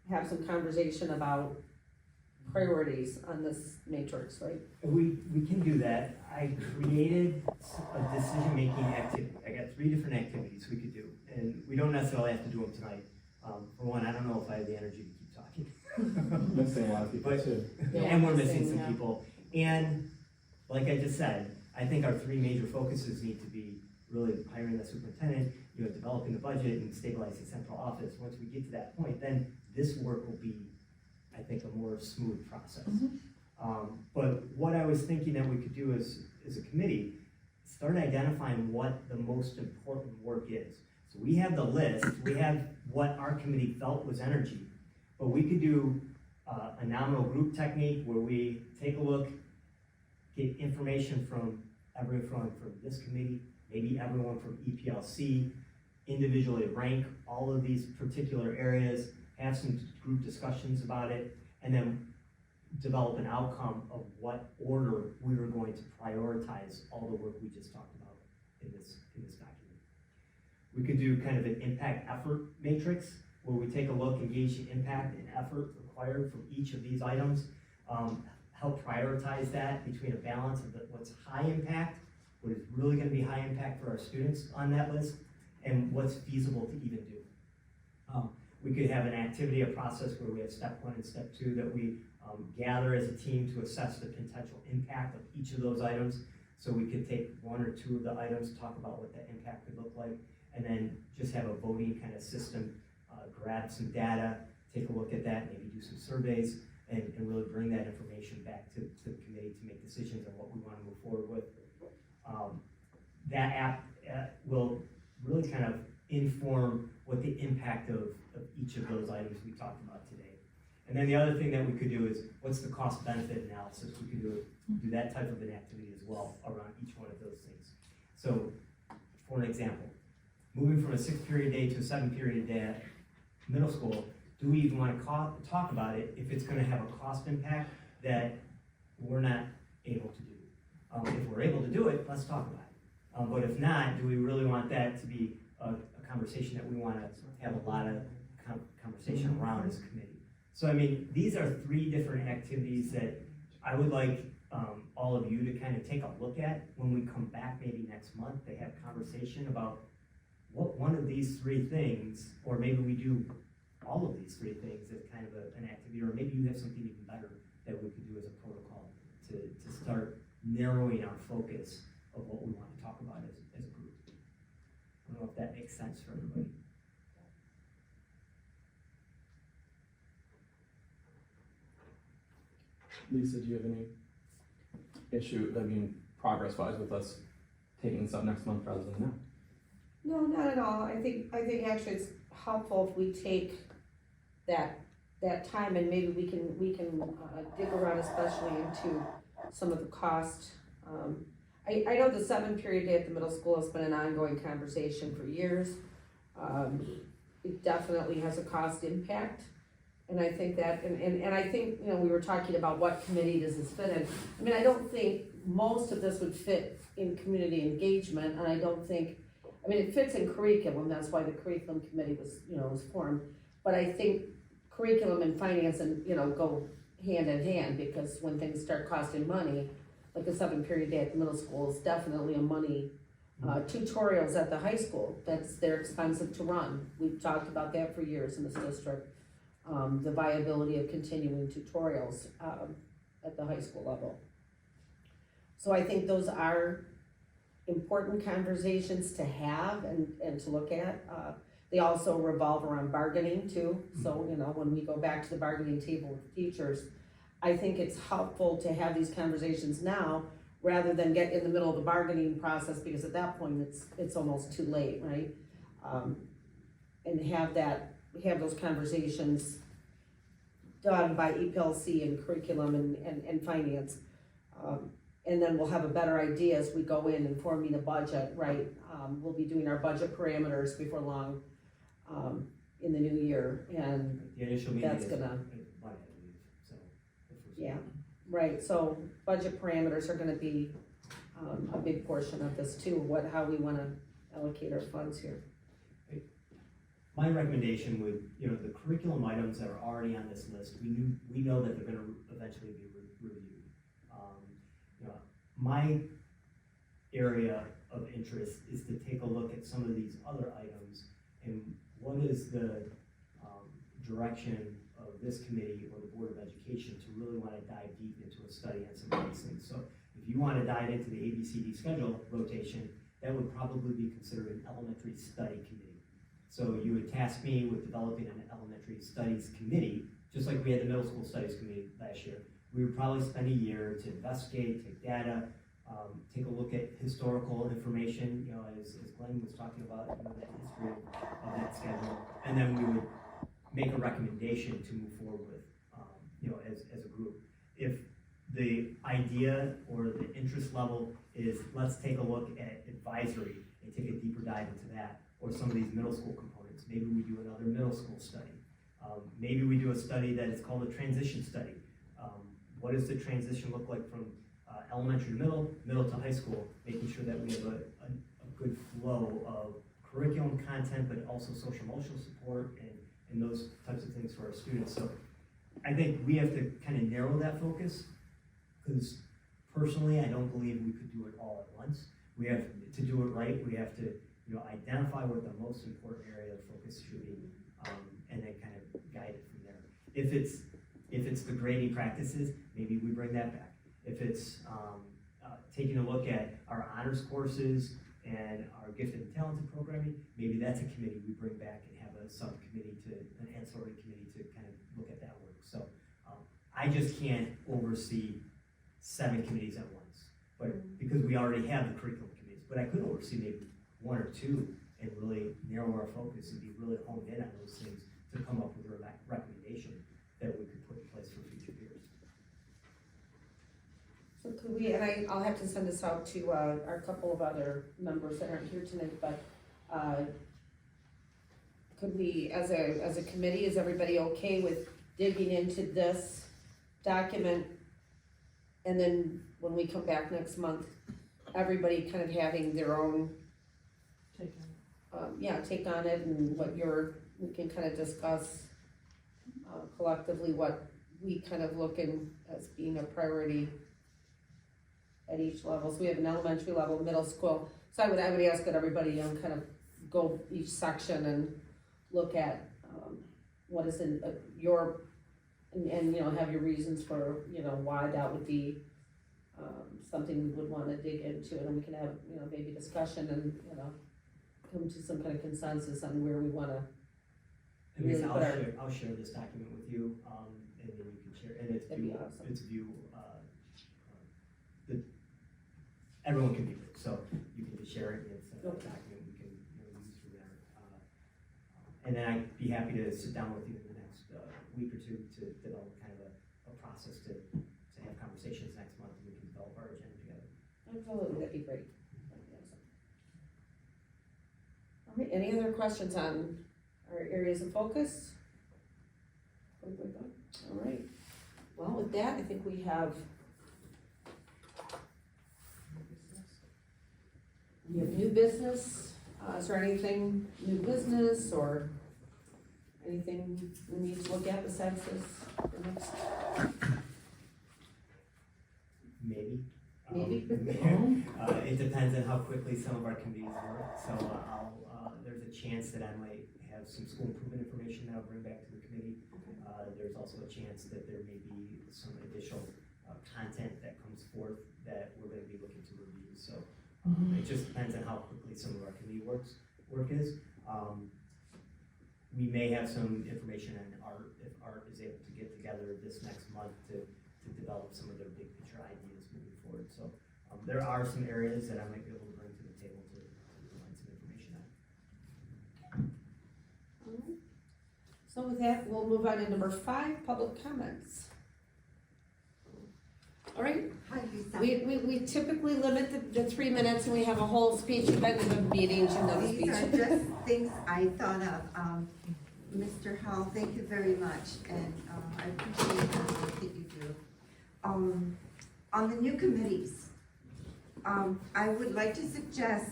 have some conversation about priorities on this matrix, right? We can do that. I created a decision-making activity. I got 3 different activities we could do, and we don't necessarily have to do them tonight. For one, I don't know if I have the energy to keep talking. Missing a lot of people too. And we're missing some people. And like I just said, I think our 3 major focuses need to be really hiring the superintendent, you know, developing the budget, and stabilizing central office. Once we get to that point, then this work will be, I think, a more smooth process. But what I was thinking that we could do as a committee, start identifying what the most important work is. So we have the list, we have what our committee felt was energy, but we could do a nominal group technique where we take a look, get information from everyone from this committee, maybe everyone from EPLC, individually rank all of these particular areas, have some group discussions about it, and then develop an outcome of what order we were going to prioritize all the work we just talked about in this document. We could do kind of an impact effort matrix where we take a look and gauge the impact and effort required for each of these items, help prioritize that between a balance of what's high impact, what is really gonna be high impact for our students on that list, and what's feasible to even do. We could have an activity, a process where we have step 1 and step 2 that we gather as a team to assess the potential impact of each of those items. So we could take 1 or 2 of the items, talk about what that impact could look like, and then just have a voting kind of system, grab some data, take a look at that, maybe do some surveys, and really bring that information back to the committee to make decisions on what we want to move forward with. That app will really kind of inform what the impact of each of those items we talked about today. And then the other thing that we could do is, what's the cost benefit analysis? We could do that type of an activity as well around each one of those things. So, for an example, moving from a 6-period day to a 7-period day at middle school, do we even want to talk about it if it's going to have a cost impact that we're not able to do? If we're able to do it, let's talk about it. But if not, do we really want that to be a conversation that we want to have a lot of conversation around as a committee? So I mean, these are 3 different activities that I would like all of you to kind of take a look at when we come back maybe next month to have conversation about what one of these 3 things, or maybe we do all of these 3 things as kind of an activity, or maybe you have something even better that we could do as a protocol to start narrowing our focus of what we want to talk about as a group. I don't know if that makes sense for everybody. Lisa, do you have any issue, progress-wise with us taking this up next month rather than now? No, not at all. I think actually it's helpful if we take that time and maybe we can dig around especially into some of the cost. I know the 7-period day at the middle school has been an ongoing conversation for years. It definitely has a cost impact. And I think that, and I think, we were talking about what committee does this fit in. I mean, I don't think most of this would fit in community engagement, and I don't think, it fits in curriculum, that's why the curriculum committee was formed. But I think curriculum and finance go hand in hand, because when things start costing money, like the 7-period day at the middle school is definitely a money. Tutorials at the high school, they're expensive to run. We've talked about that for years in this district. The viability of continuing tutorials at the high school level. So I think those are important conversations to have and to look at. They also revolve around bargaining too. So, when we go back to the bargaining table with teachers, I think it's helpful to have these conversations now rather than get in the middle of the bargaining process, because at that point it's almost too late, right? And have those conversations done by EPLC and curriculum and finance. And then we'll have a better idea as we go in and forming a budget, right? We'll be doing our budget parameters before long in the new year, and the initial meeting that's is gonna, Monday, I believe, so the first yeah, meeting. right, so budget parameters are gonna be a big portion of this too, how we wanna allocate our funds here. My recommendation would, the curriculum items that are already on this list, we know that they're gonna eventually be reviewed. My area of interest is to take a look at some of these other items and what is the direction of this committee or the Board of Education to really wanna dive deep into a study on some of these things. So if you wanna dive into the ABCD schedule rotation, that would probably be considered an elementary study committee. So you would task me with developing an elementary studies committee, just like we had the middle school studies committee last year. We would probably spend a year to investigate, take data, take a look at historical information, as Glenn was talking about, the history of that schedule, and then we would make a recommendation to move forward with, as a group. If the idea or the interest level is, let's take a look at advisory and take a deeper dive into that, or some of these middle school components. Maybe we do another middle school study. Maybe we do a study that is called a transition study. What does the transition look like from elementary to middle to high school, making sure that we have a good flow of curriculum content, but also social emotional support and those types of things for our students. So I think we have to kind of narrow that focus, because personally, I don't believe we could do it all at once. We have to do it right. We have to, you know, identify what the most important area of focus should be, and then kind of guide it from there. If it's the grading practices, maybe we bring that back. If it's taking a look at our honors courses and our gifted and talented programming, maybe that's a committee we bring back and have a subcommittee an ancillary committee to kind of look at that work. So I just can't oversee 7 committees at once, but because we already have the curriculum committees, but I could oversee maybe 1 or 2 and really narrow our focus and be really honed in on those things to come up with a recommendation that we could put in place for future years. So could we, and I'll have to send this out to, our couple of other members that aren't here tonight, but, could we, as a committee, is everybody okay with digging into this document? And then when we come back next month, everybody kind of having their own, take on it, and we can kind of discuss collectively what we kind of look in as being a priority at each level. So we have an elementary level, middle school. So I would ask that everybody, kind of go each section and look at, what is in your, and, have your reasons for, why that would be, something we would wanna dig into, and we can have, maybe discussion and, come to some kind of consensus on where we wanna. And Really I'll put our- I'll share this document with you, and then you can share, and That'd be awesome. Everyone can view it, so you can just share it, and it's a Okay. document we can, use from there. And then I'd be happy to sit down with you in the next, week or 2 to develop kind of a process to have conversations next month, and we can develop our agenda together. Absolutely, that'd be great. That'd be awesome. All right, any other questions on our areas of focus? All right, well, with that, I think we have new business. Is there anything, new business, or anything we need to look at besides this? The next? Maybe. Maybe. It depends on how quickly some of our committees work, so there's a chance that I might have some school improvement information that I'll bring back to the committee. There's also a chance that there may be some additional content that comes forth that we're gonna be looking to review, so it just depends on how quickly some of our committee work is. We may have some information on art, if art is able to get together this next month to develop some of their big picture ideas moving forward. So there are some areas that I might be able to bring to the table to provide some information on. All right. So with that, we'll move on to number 5, public comments. All right, Hi, Lisa. we typically limit the 3 minutes, and we have a whole speech. You've been to the meetings, you know the These are speech. just things I thought of. Mr. Howell, thank you very much, and I appreciate the work that you do. On the new committees, I would like to suggest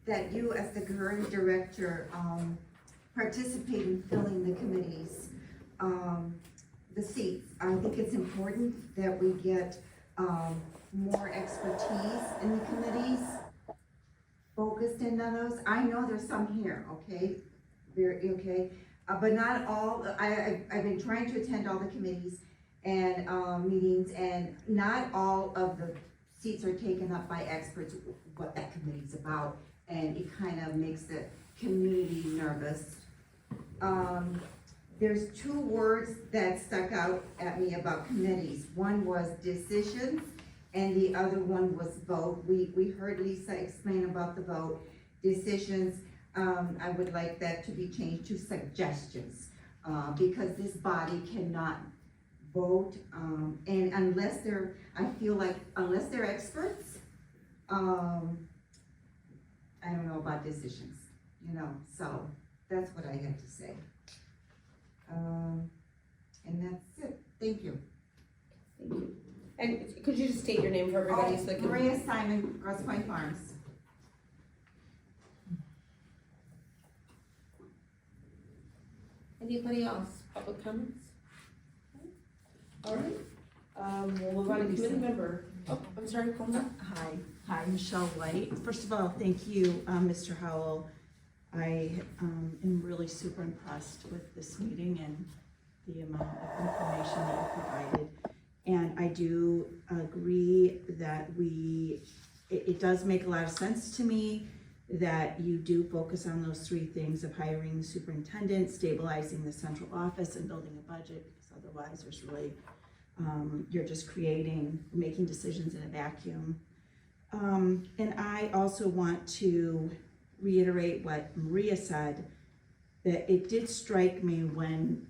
that you, as the current director, participate in filling the committees, the seats. I think it's important that we get more expertise in the committees, focused in on those. I know there's some here, okay, okay, but not all. I've been trying to attend all the committees and meetings, and not all of the seats are taken up by experts, what that committee's about, and it kind of makes the community nervous. There's 2 words that stuck out at me about committees. One was decisions, and the other one was vote. We heard Lisa explain about the vote. Decisions, I would like that to be changed to suggestions, because this body cannot vote, and unless they're experts, I don't know about decisions, so that's what I had to say. And that's it. Thank you. Thank you. And could you just state your name for everybody so they can? Maria Simon, Grosse Pointe Farms. Anybody else, public comments? All right, we'll move on to committee member. Oh, I'm sorry, go ahead. Hi, Michelle White. First of all, thank you, Mr. Howell. I am really super impressed with this meeting and the amount of information that you provided. And I do agree that it does make a lot of sense to me that you do focus on those three things of hiring the superintendent, stabilizing the central office, and building a budget, because otherwise there's really, you're just making decisions in a vacuum. And I also want to reiterate what Maria said, that it did strike me when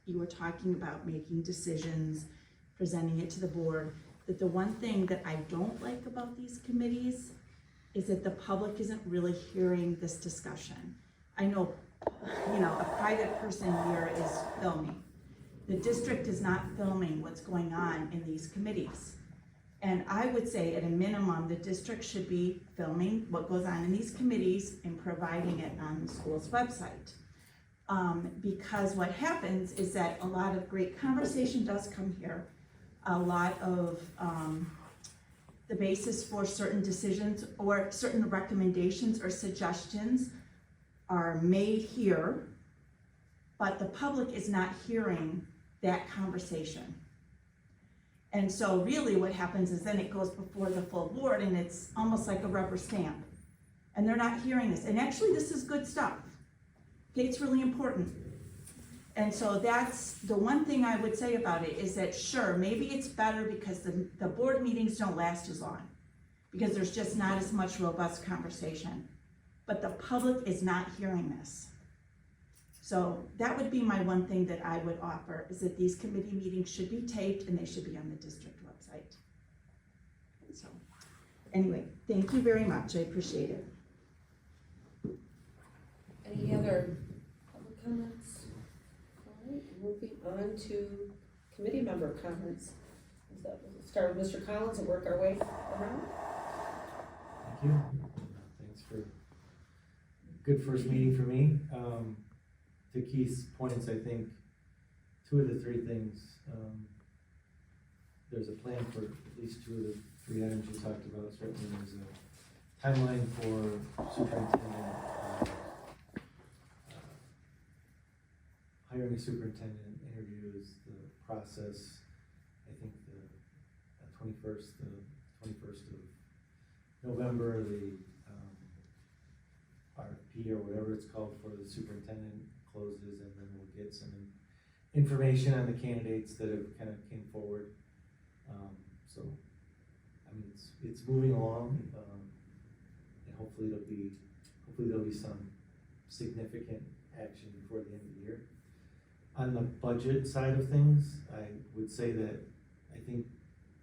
you were talking about making decisions, presenting it to the board, that the one thing that I don't like about these committees is that the public isn't really hearing this discussion. I know, a private person here is filming. The district is not filming what's going on in these committees. And I would say at a minimum, the district should be filming what goes on in these committees and providing it on the school's website. Because what happens is that a lot of great conversation does come here. A lot of the basis for certain decisions or certain recommendations or suggestions are made here, but the public is not hearing that conversation. And so really what happens is then it goes before the full board and it's almost like a rubber stamp. And they're not hearing this. And actually this is good stuff. Okay, it's really important. And so that's the one thing I would say about it is that sure, maybe it's better because the board meetings don't last as long because there's just not as much robust conversation. But the public is not hearing this. So that would be my one thing that I would offer is that these committee meetings should be taped and they should be on the district website. So anyway, thank you very much. I appreciate it. Any other public comments? All right, moving on to committee member comments. We'll start with Mr. Collins and work our way around. Thank you. Thanks for good first meeting for me. To Keith's points, I think two of the three things, there's a plan for at least two of the three items you talked about. Certainly there's a timeline for superintendent, hiring a superintendent, interviews, the process. I think the 21st of November, the RFP or whatever it's called for the superintendent closes, and then we'll get some information on the candidates that have kind of came forward. So, I mean, it's moving along, and hopefully there'll be some significant action before the end of the year. On the budget side of things, I would say that I think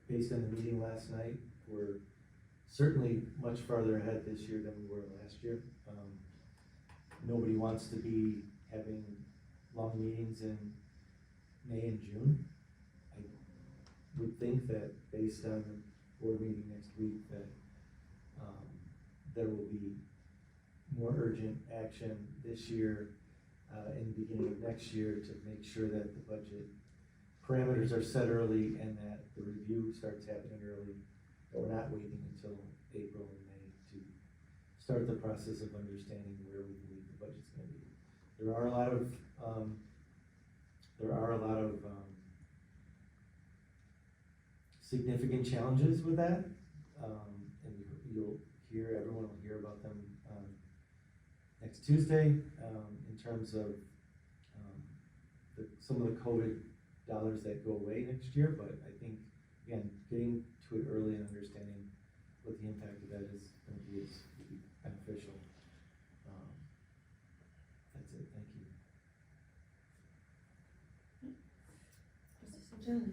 based on the meeting last night, we're certainly much farther ahead this year than we were last year. Nobody wants to be having long meetings in May and June. I would think that based on the board meeting next week that there will be more urgent action this year in the beginning of next year to make sure that the budget parameters are set early and that the review starts happening early, that we're not waiting until April and May to start the process of understanding where we believe the budget's going to be. There are a lot of significant challenges with that, and everyone will hear about them next Tuesday in terms of some of the COVID dollars that go away next year. But I think again, getting to it early and understanding what the impact of that is going to be is beneficial. That's it. Thank you.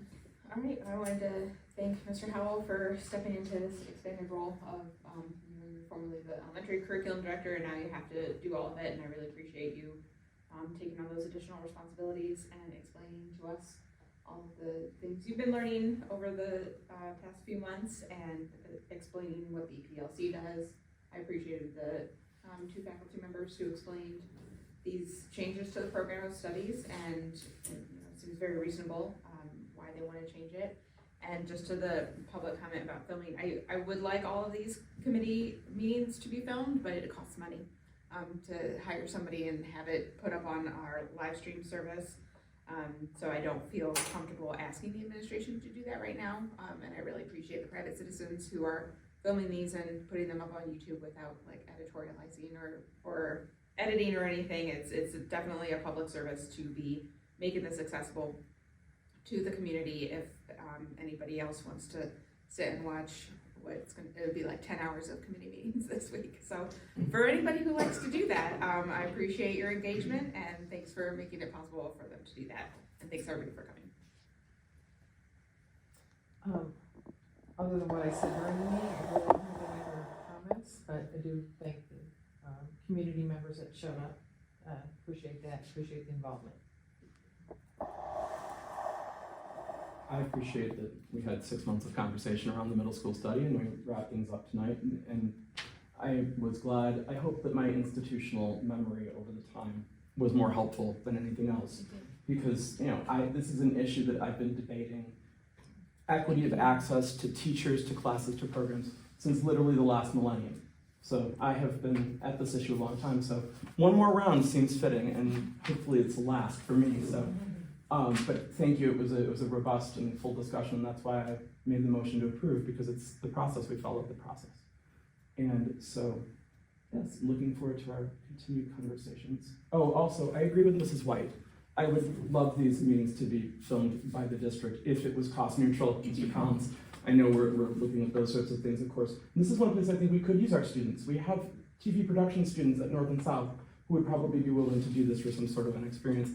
All right, I wanted to thank Mr. Howell for stepping into this expanded role of, you're formerly the elementary curriculum director, and now you have to do all of it, and I really appreciate you taking on those additional responsibilities and explaining to us all of the things you've been learning over the past few months and explaining what the PLC does. I appreciated the two faculty members who explained these changes to the program of studies, and it seems very reasonable, why they wanna change it. And just to the public comment about filming, I would like all of these committee meetings to be filmed, but it costs money, to hire somebody and have it put up on our live stream service. So I don't feel comfortable asking the administration to do that right now, and I really appreciate the private citizens who are filming these and putting them up on YouTube without like editorializing or editing or anything. It's definitely a public service to be making this accessible to the community. If anybody else wants to sit and watch it would be like 10 hours of committee meetings this week. So for anybody who likes to do that, I appreciate your engagement, and thanks for making it possible for them to do that. And thanks everybody for coming. Other than what I said during the meeting, I really don't have any other comments, but I do thank the community members that showed up. Appreciate that, appreciate the involvement. I appreciate that we had 6 months of conversation around the middle school study, and we wrapped things up tonight, and I was glad. I hope that my institutional memory over the time was more helpful than anything else, because this is an issue that I've been debating, equity of access to teachers, to classes, to programs, since literally the last millennium. So I have been at this issue a long time, so one more round seems fitting, and hopefully it's the last for me. So. But thank you, it was a robust and full discussion, and that's why I made the motion to approve, because it's the process, we followed the process. And so, yes, looking forward to our continued conversations. Oh, also, I agree with Mrs. White. I would love these meetings to be filmed by the district if it was cost neutral, Mr. Collins. I know we're looking at those sorts of things, of course. And this is one place I think we could use our students. We have TV production students at North and South who would probably be willing to do this for some sort of an experience,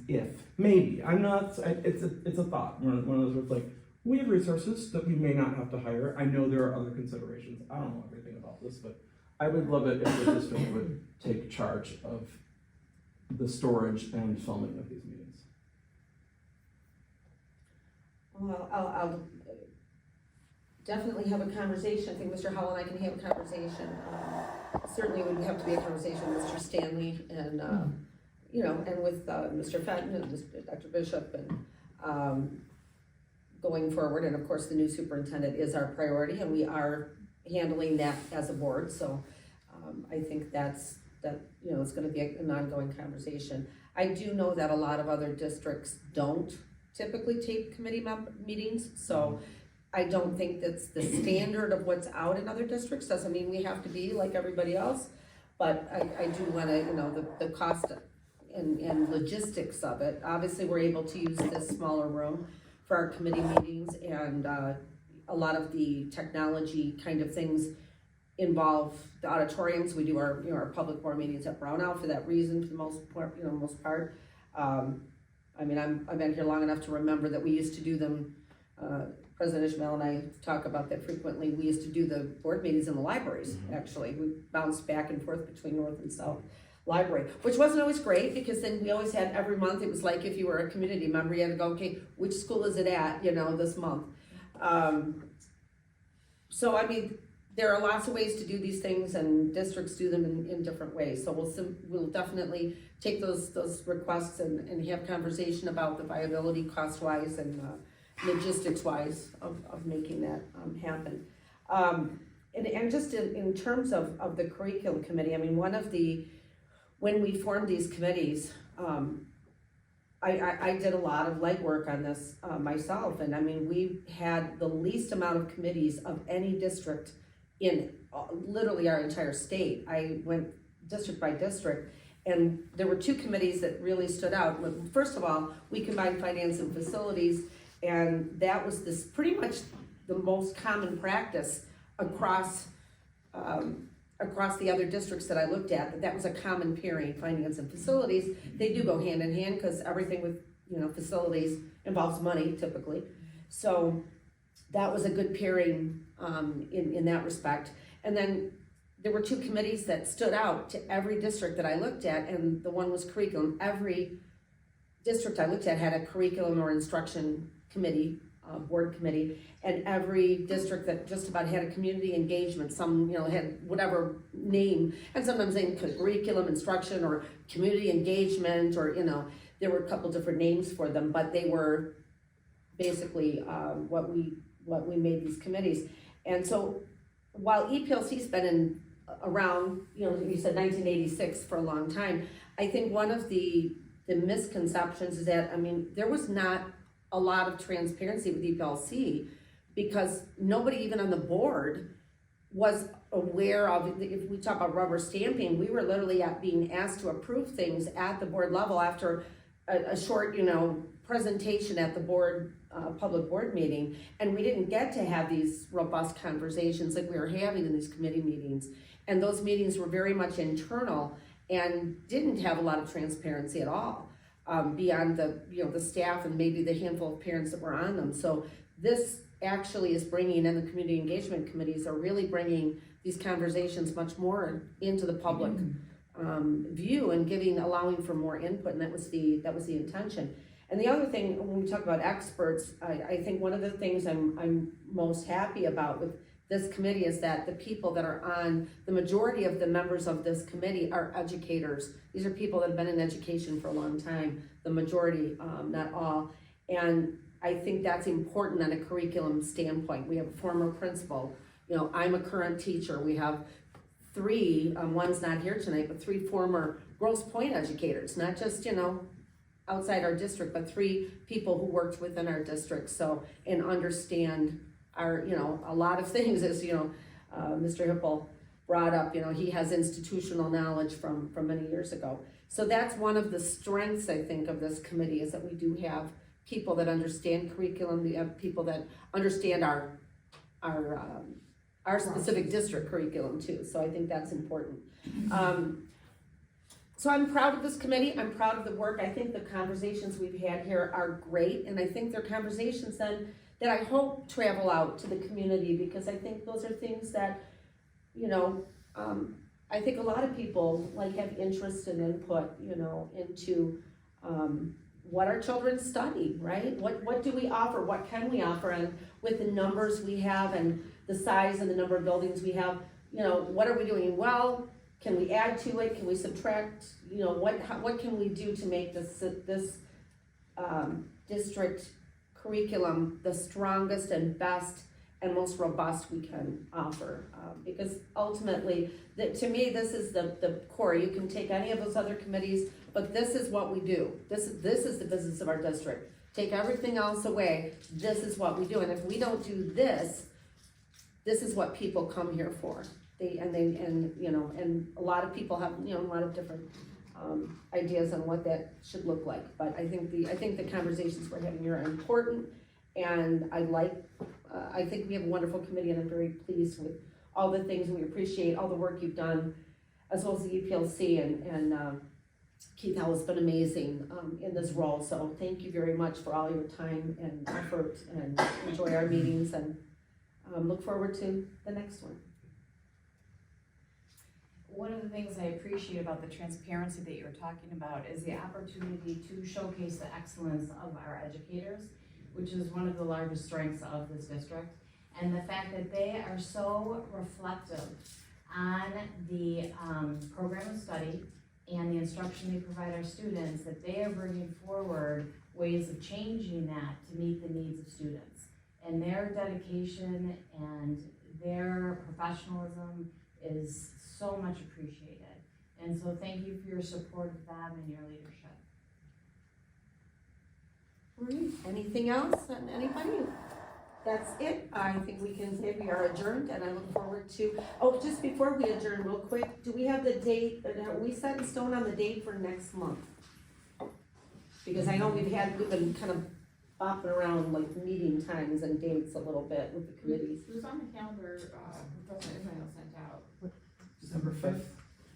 maybe. It's a thought, one of those where it's like, we have resources that we may not have to hire. I know there are other considerations. I don't know everything about this, but I would love it if the district would take charge of the storage and filming of these meetings. Well, I'll definitely have a conversation. I think Mr. Howell and I can have a conversation. Certainly would have to be a conversation with Mr. Stanley and, and with Mr. Fenton and Dr. Bishop and going forward. And of course, the new superintendent is our priority, and we are handling that as a board. So I think it's going to be an ongoing conversation. I do know that a lot of other districts don't typically take committee meetings, so I don't think that's the standard of what's out in other districts. Doesn't mean we have to be like everybody else, but I do want to, the cost and logistics of it. Obviously, we're able to use this smaller room for our committee meetings, and a lot of the technology kind of things involve the auditoriums. We do our public board meetings at Brownell for that reason, for the most part. I've been here long enough to remember that we used to do them. President Ishmael and I talk about that frequently. We used to do the board meetings in the libraries, actually. We bounced back and forth between North and South Library, which wasn't always great, because then we always had every month, it was like if you were a community member, you had to go, okay, which school is it at, this month. There are lots of ways to do these things, and districts do them in different ways. So we'll definitely take those requests and have conversation about the viability cost-wise and logistics-wise of making that happen. And just in terms of the curriculum committee, when we formed these committees, I did a lot of legwork on this myself, and we had the least amount of committees of any district in literally our entire state. I went district by district, and there were two committees that really stood out. First of all, we combined finance and facilities, and that was pretty much the most common practice across the other districts that I looked at. That was a common pairing, finance and facilities. They do go hand in hand, because everything with facilities involves money typically. So that was a good pairing in that respect. And then there were two committees that stood out to every district that I looked at, and the one was curriculum. Every district I looked at had a curriculum or instruction committee board committee, and every district that just about had a community engagement, some, had whatever name, and sometimes they put curriculum instruction or community engagement, or, there were a couple different names for them, but they were basically, what we made these committees. And so, while EPLC's been around, you said 1986 for a long time, I think one of the misconceptions is that, there was not a lot of transparency with EPLC, because nobody even on the board was aware of, if we talk about rubber stamping, we were literally being asked to approve things at the board level after a short, presentation at the board, public board meeting, and we didn't get to have these robust conversations like we were having in these committee meetings. And those meetings were very much internal and didn't have a lot of transparency at all. Beyond the staff and maybe the handful of parents that were on them. So this actually is bringing, and the community engagement committees are really bringing these conversations much more into the public view, and allowing for more input, and that was the intention. And the other thing, when we talk about experts, I think one of the things I'm most happy about with this committee is that the people that are on, the majority of the members of this committee are educators. These are people that have been in education for a long time, the majority, not all. And I think that's important on a curriculum standpoint. We have a former principal, I'm a current teacher. We have 3, one's not here tonight, but 3 former Grosse Pointe educators, not just, outside our district, but 3 people who worked within our district, and understand our, a lot of things, as Mr. Hipple brought up, he has institutional knowledge from many years ago. So that's one of the strengths, I think, of this committee, is that we do have people that understand curriculum, we have people that understand our specific district curriculum too, so I think that's important. So I'm proud of this committee, I'm proud of the work. I think the conversations we've had here are great, and I think they're conversations then that I hope travel out to the community, because I think those are things that, I think a lot of people have interest and input, into what our children study, right? What do we offer? What can we offer? And with the numbers we have and the size and the number of buildings we have, what are we doing well? Can we add to it? Can we subtract? What can we do to make this district curriculum the strongest and best and most robust we can offer? Because ultimately, to me, this is the core. You can take any of those other committees, but this is what we do. This is the business of our district. Take everything else away, this is what we do. And if we don't do this, this is what people come here for. And a lot of people have, a lot of different ideas on what that should look like. But I think the conversations we're having here are important, and I think we have a wonderful committee, and I'm very pleased with all the things. We appreciate all the work you've done, as well as the EPLC, and Keith Howell has been amazing in this role. So thank you very much for all your time and effort, and enjoy our meetings, and look forward to the next one. One of the things I appreciate about the transparency that you're talking about is the opportunity to showcase the excellence of our educators, which is one of the largest strengths of this district, and the fact that they are so reflective on the program of study and the instruction they provide our students, that they are bringing forward ways of changing that to meet the needs of students. And their dedication and their professionalism is so much appreciated. And so thank you for your support of them and your leadership. All right, anything else on anybody? That's it. I think we can say we are adjourned, and I look forward to, just before we adjourn real quick, do we have the date, are we set in stone on the date for next month? Because I know we've been kind of bopping around meeting times and dates a little bit with the committees. It was on the calendar, President Israel sent out. December 5th.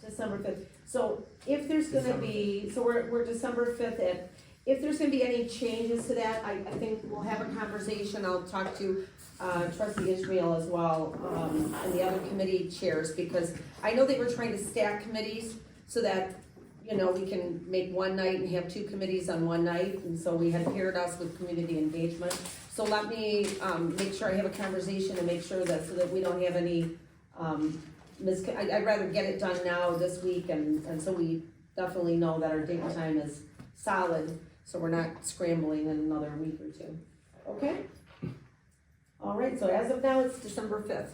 December 5th. So if there's gonna be, so we're December 5th, if there's gonna be any changes to that, I think we'll have a conversation. I'll talk to Trustee Israel as well, and the other committee chairs, because I know they were trying to stack committees so that you know, we can make one night and have two committees on one night, and so we had paired us with community engagement. So let me, make sure I have a conversation and make sure that, so that we don't have any, I'd rather get it done now this week, and so we definitely know that our date and time is solid, so we're not scrambling in another week or two. Okay? All right, so as of now, it's December 5th.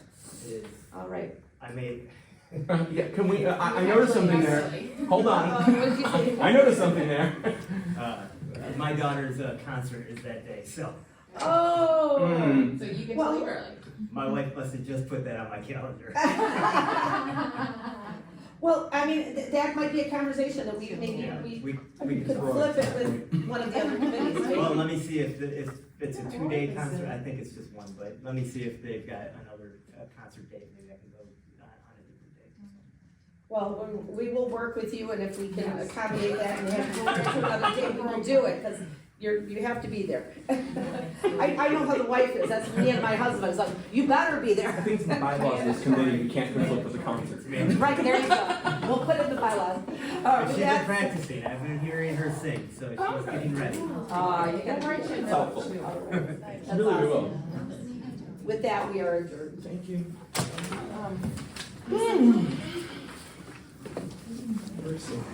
It is. All right. I made, Yeah, can we, I noticed something there. Hold on. I noticed something there. my daughter's concert is that day, so Oh! Mm. So you get to Well- leave early. my wife must have just put that on my calendar. Well, I mean, that might be a conversation that we, maybe Yeah, we we could flip it with one of the other committees. maybe. Well, let me see if it's a 2-day concert, I think it's just one, but let me see if they've got another concert date, maybe I can go on a different day. Well, we will work with you, and if we can Yes. accommodate that and have to move it to another day, we will do it, because you have to be there. I know how the wife is, that's me and my husband, it's like, you better be I there. think it's the bylaws of this committee, you can't conflict with the concert. Right, there you go, we'll put it in the bylaws. All right, with She's been that, practicing, I've been hearing her sing, so she's getting ready. you We'll gotta write be you a there. note, Helpful. too. All right. That's Really awesome. will. With that, we are adjourned. Thank you. Um, Very soon.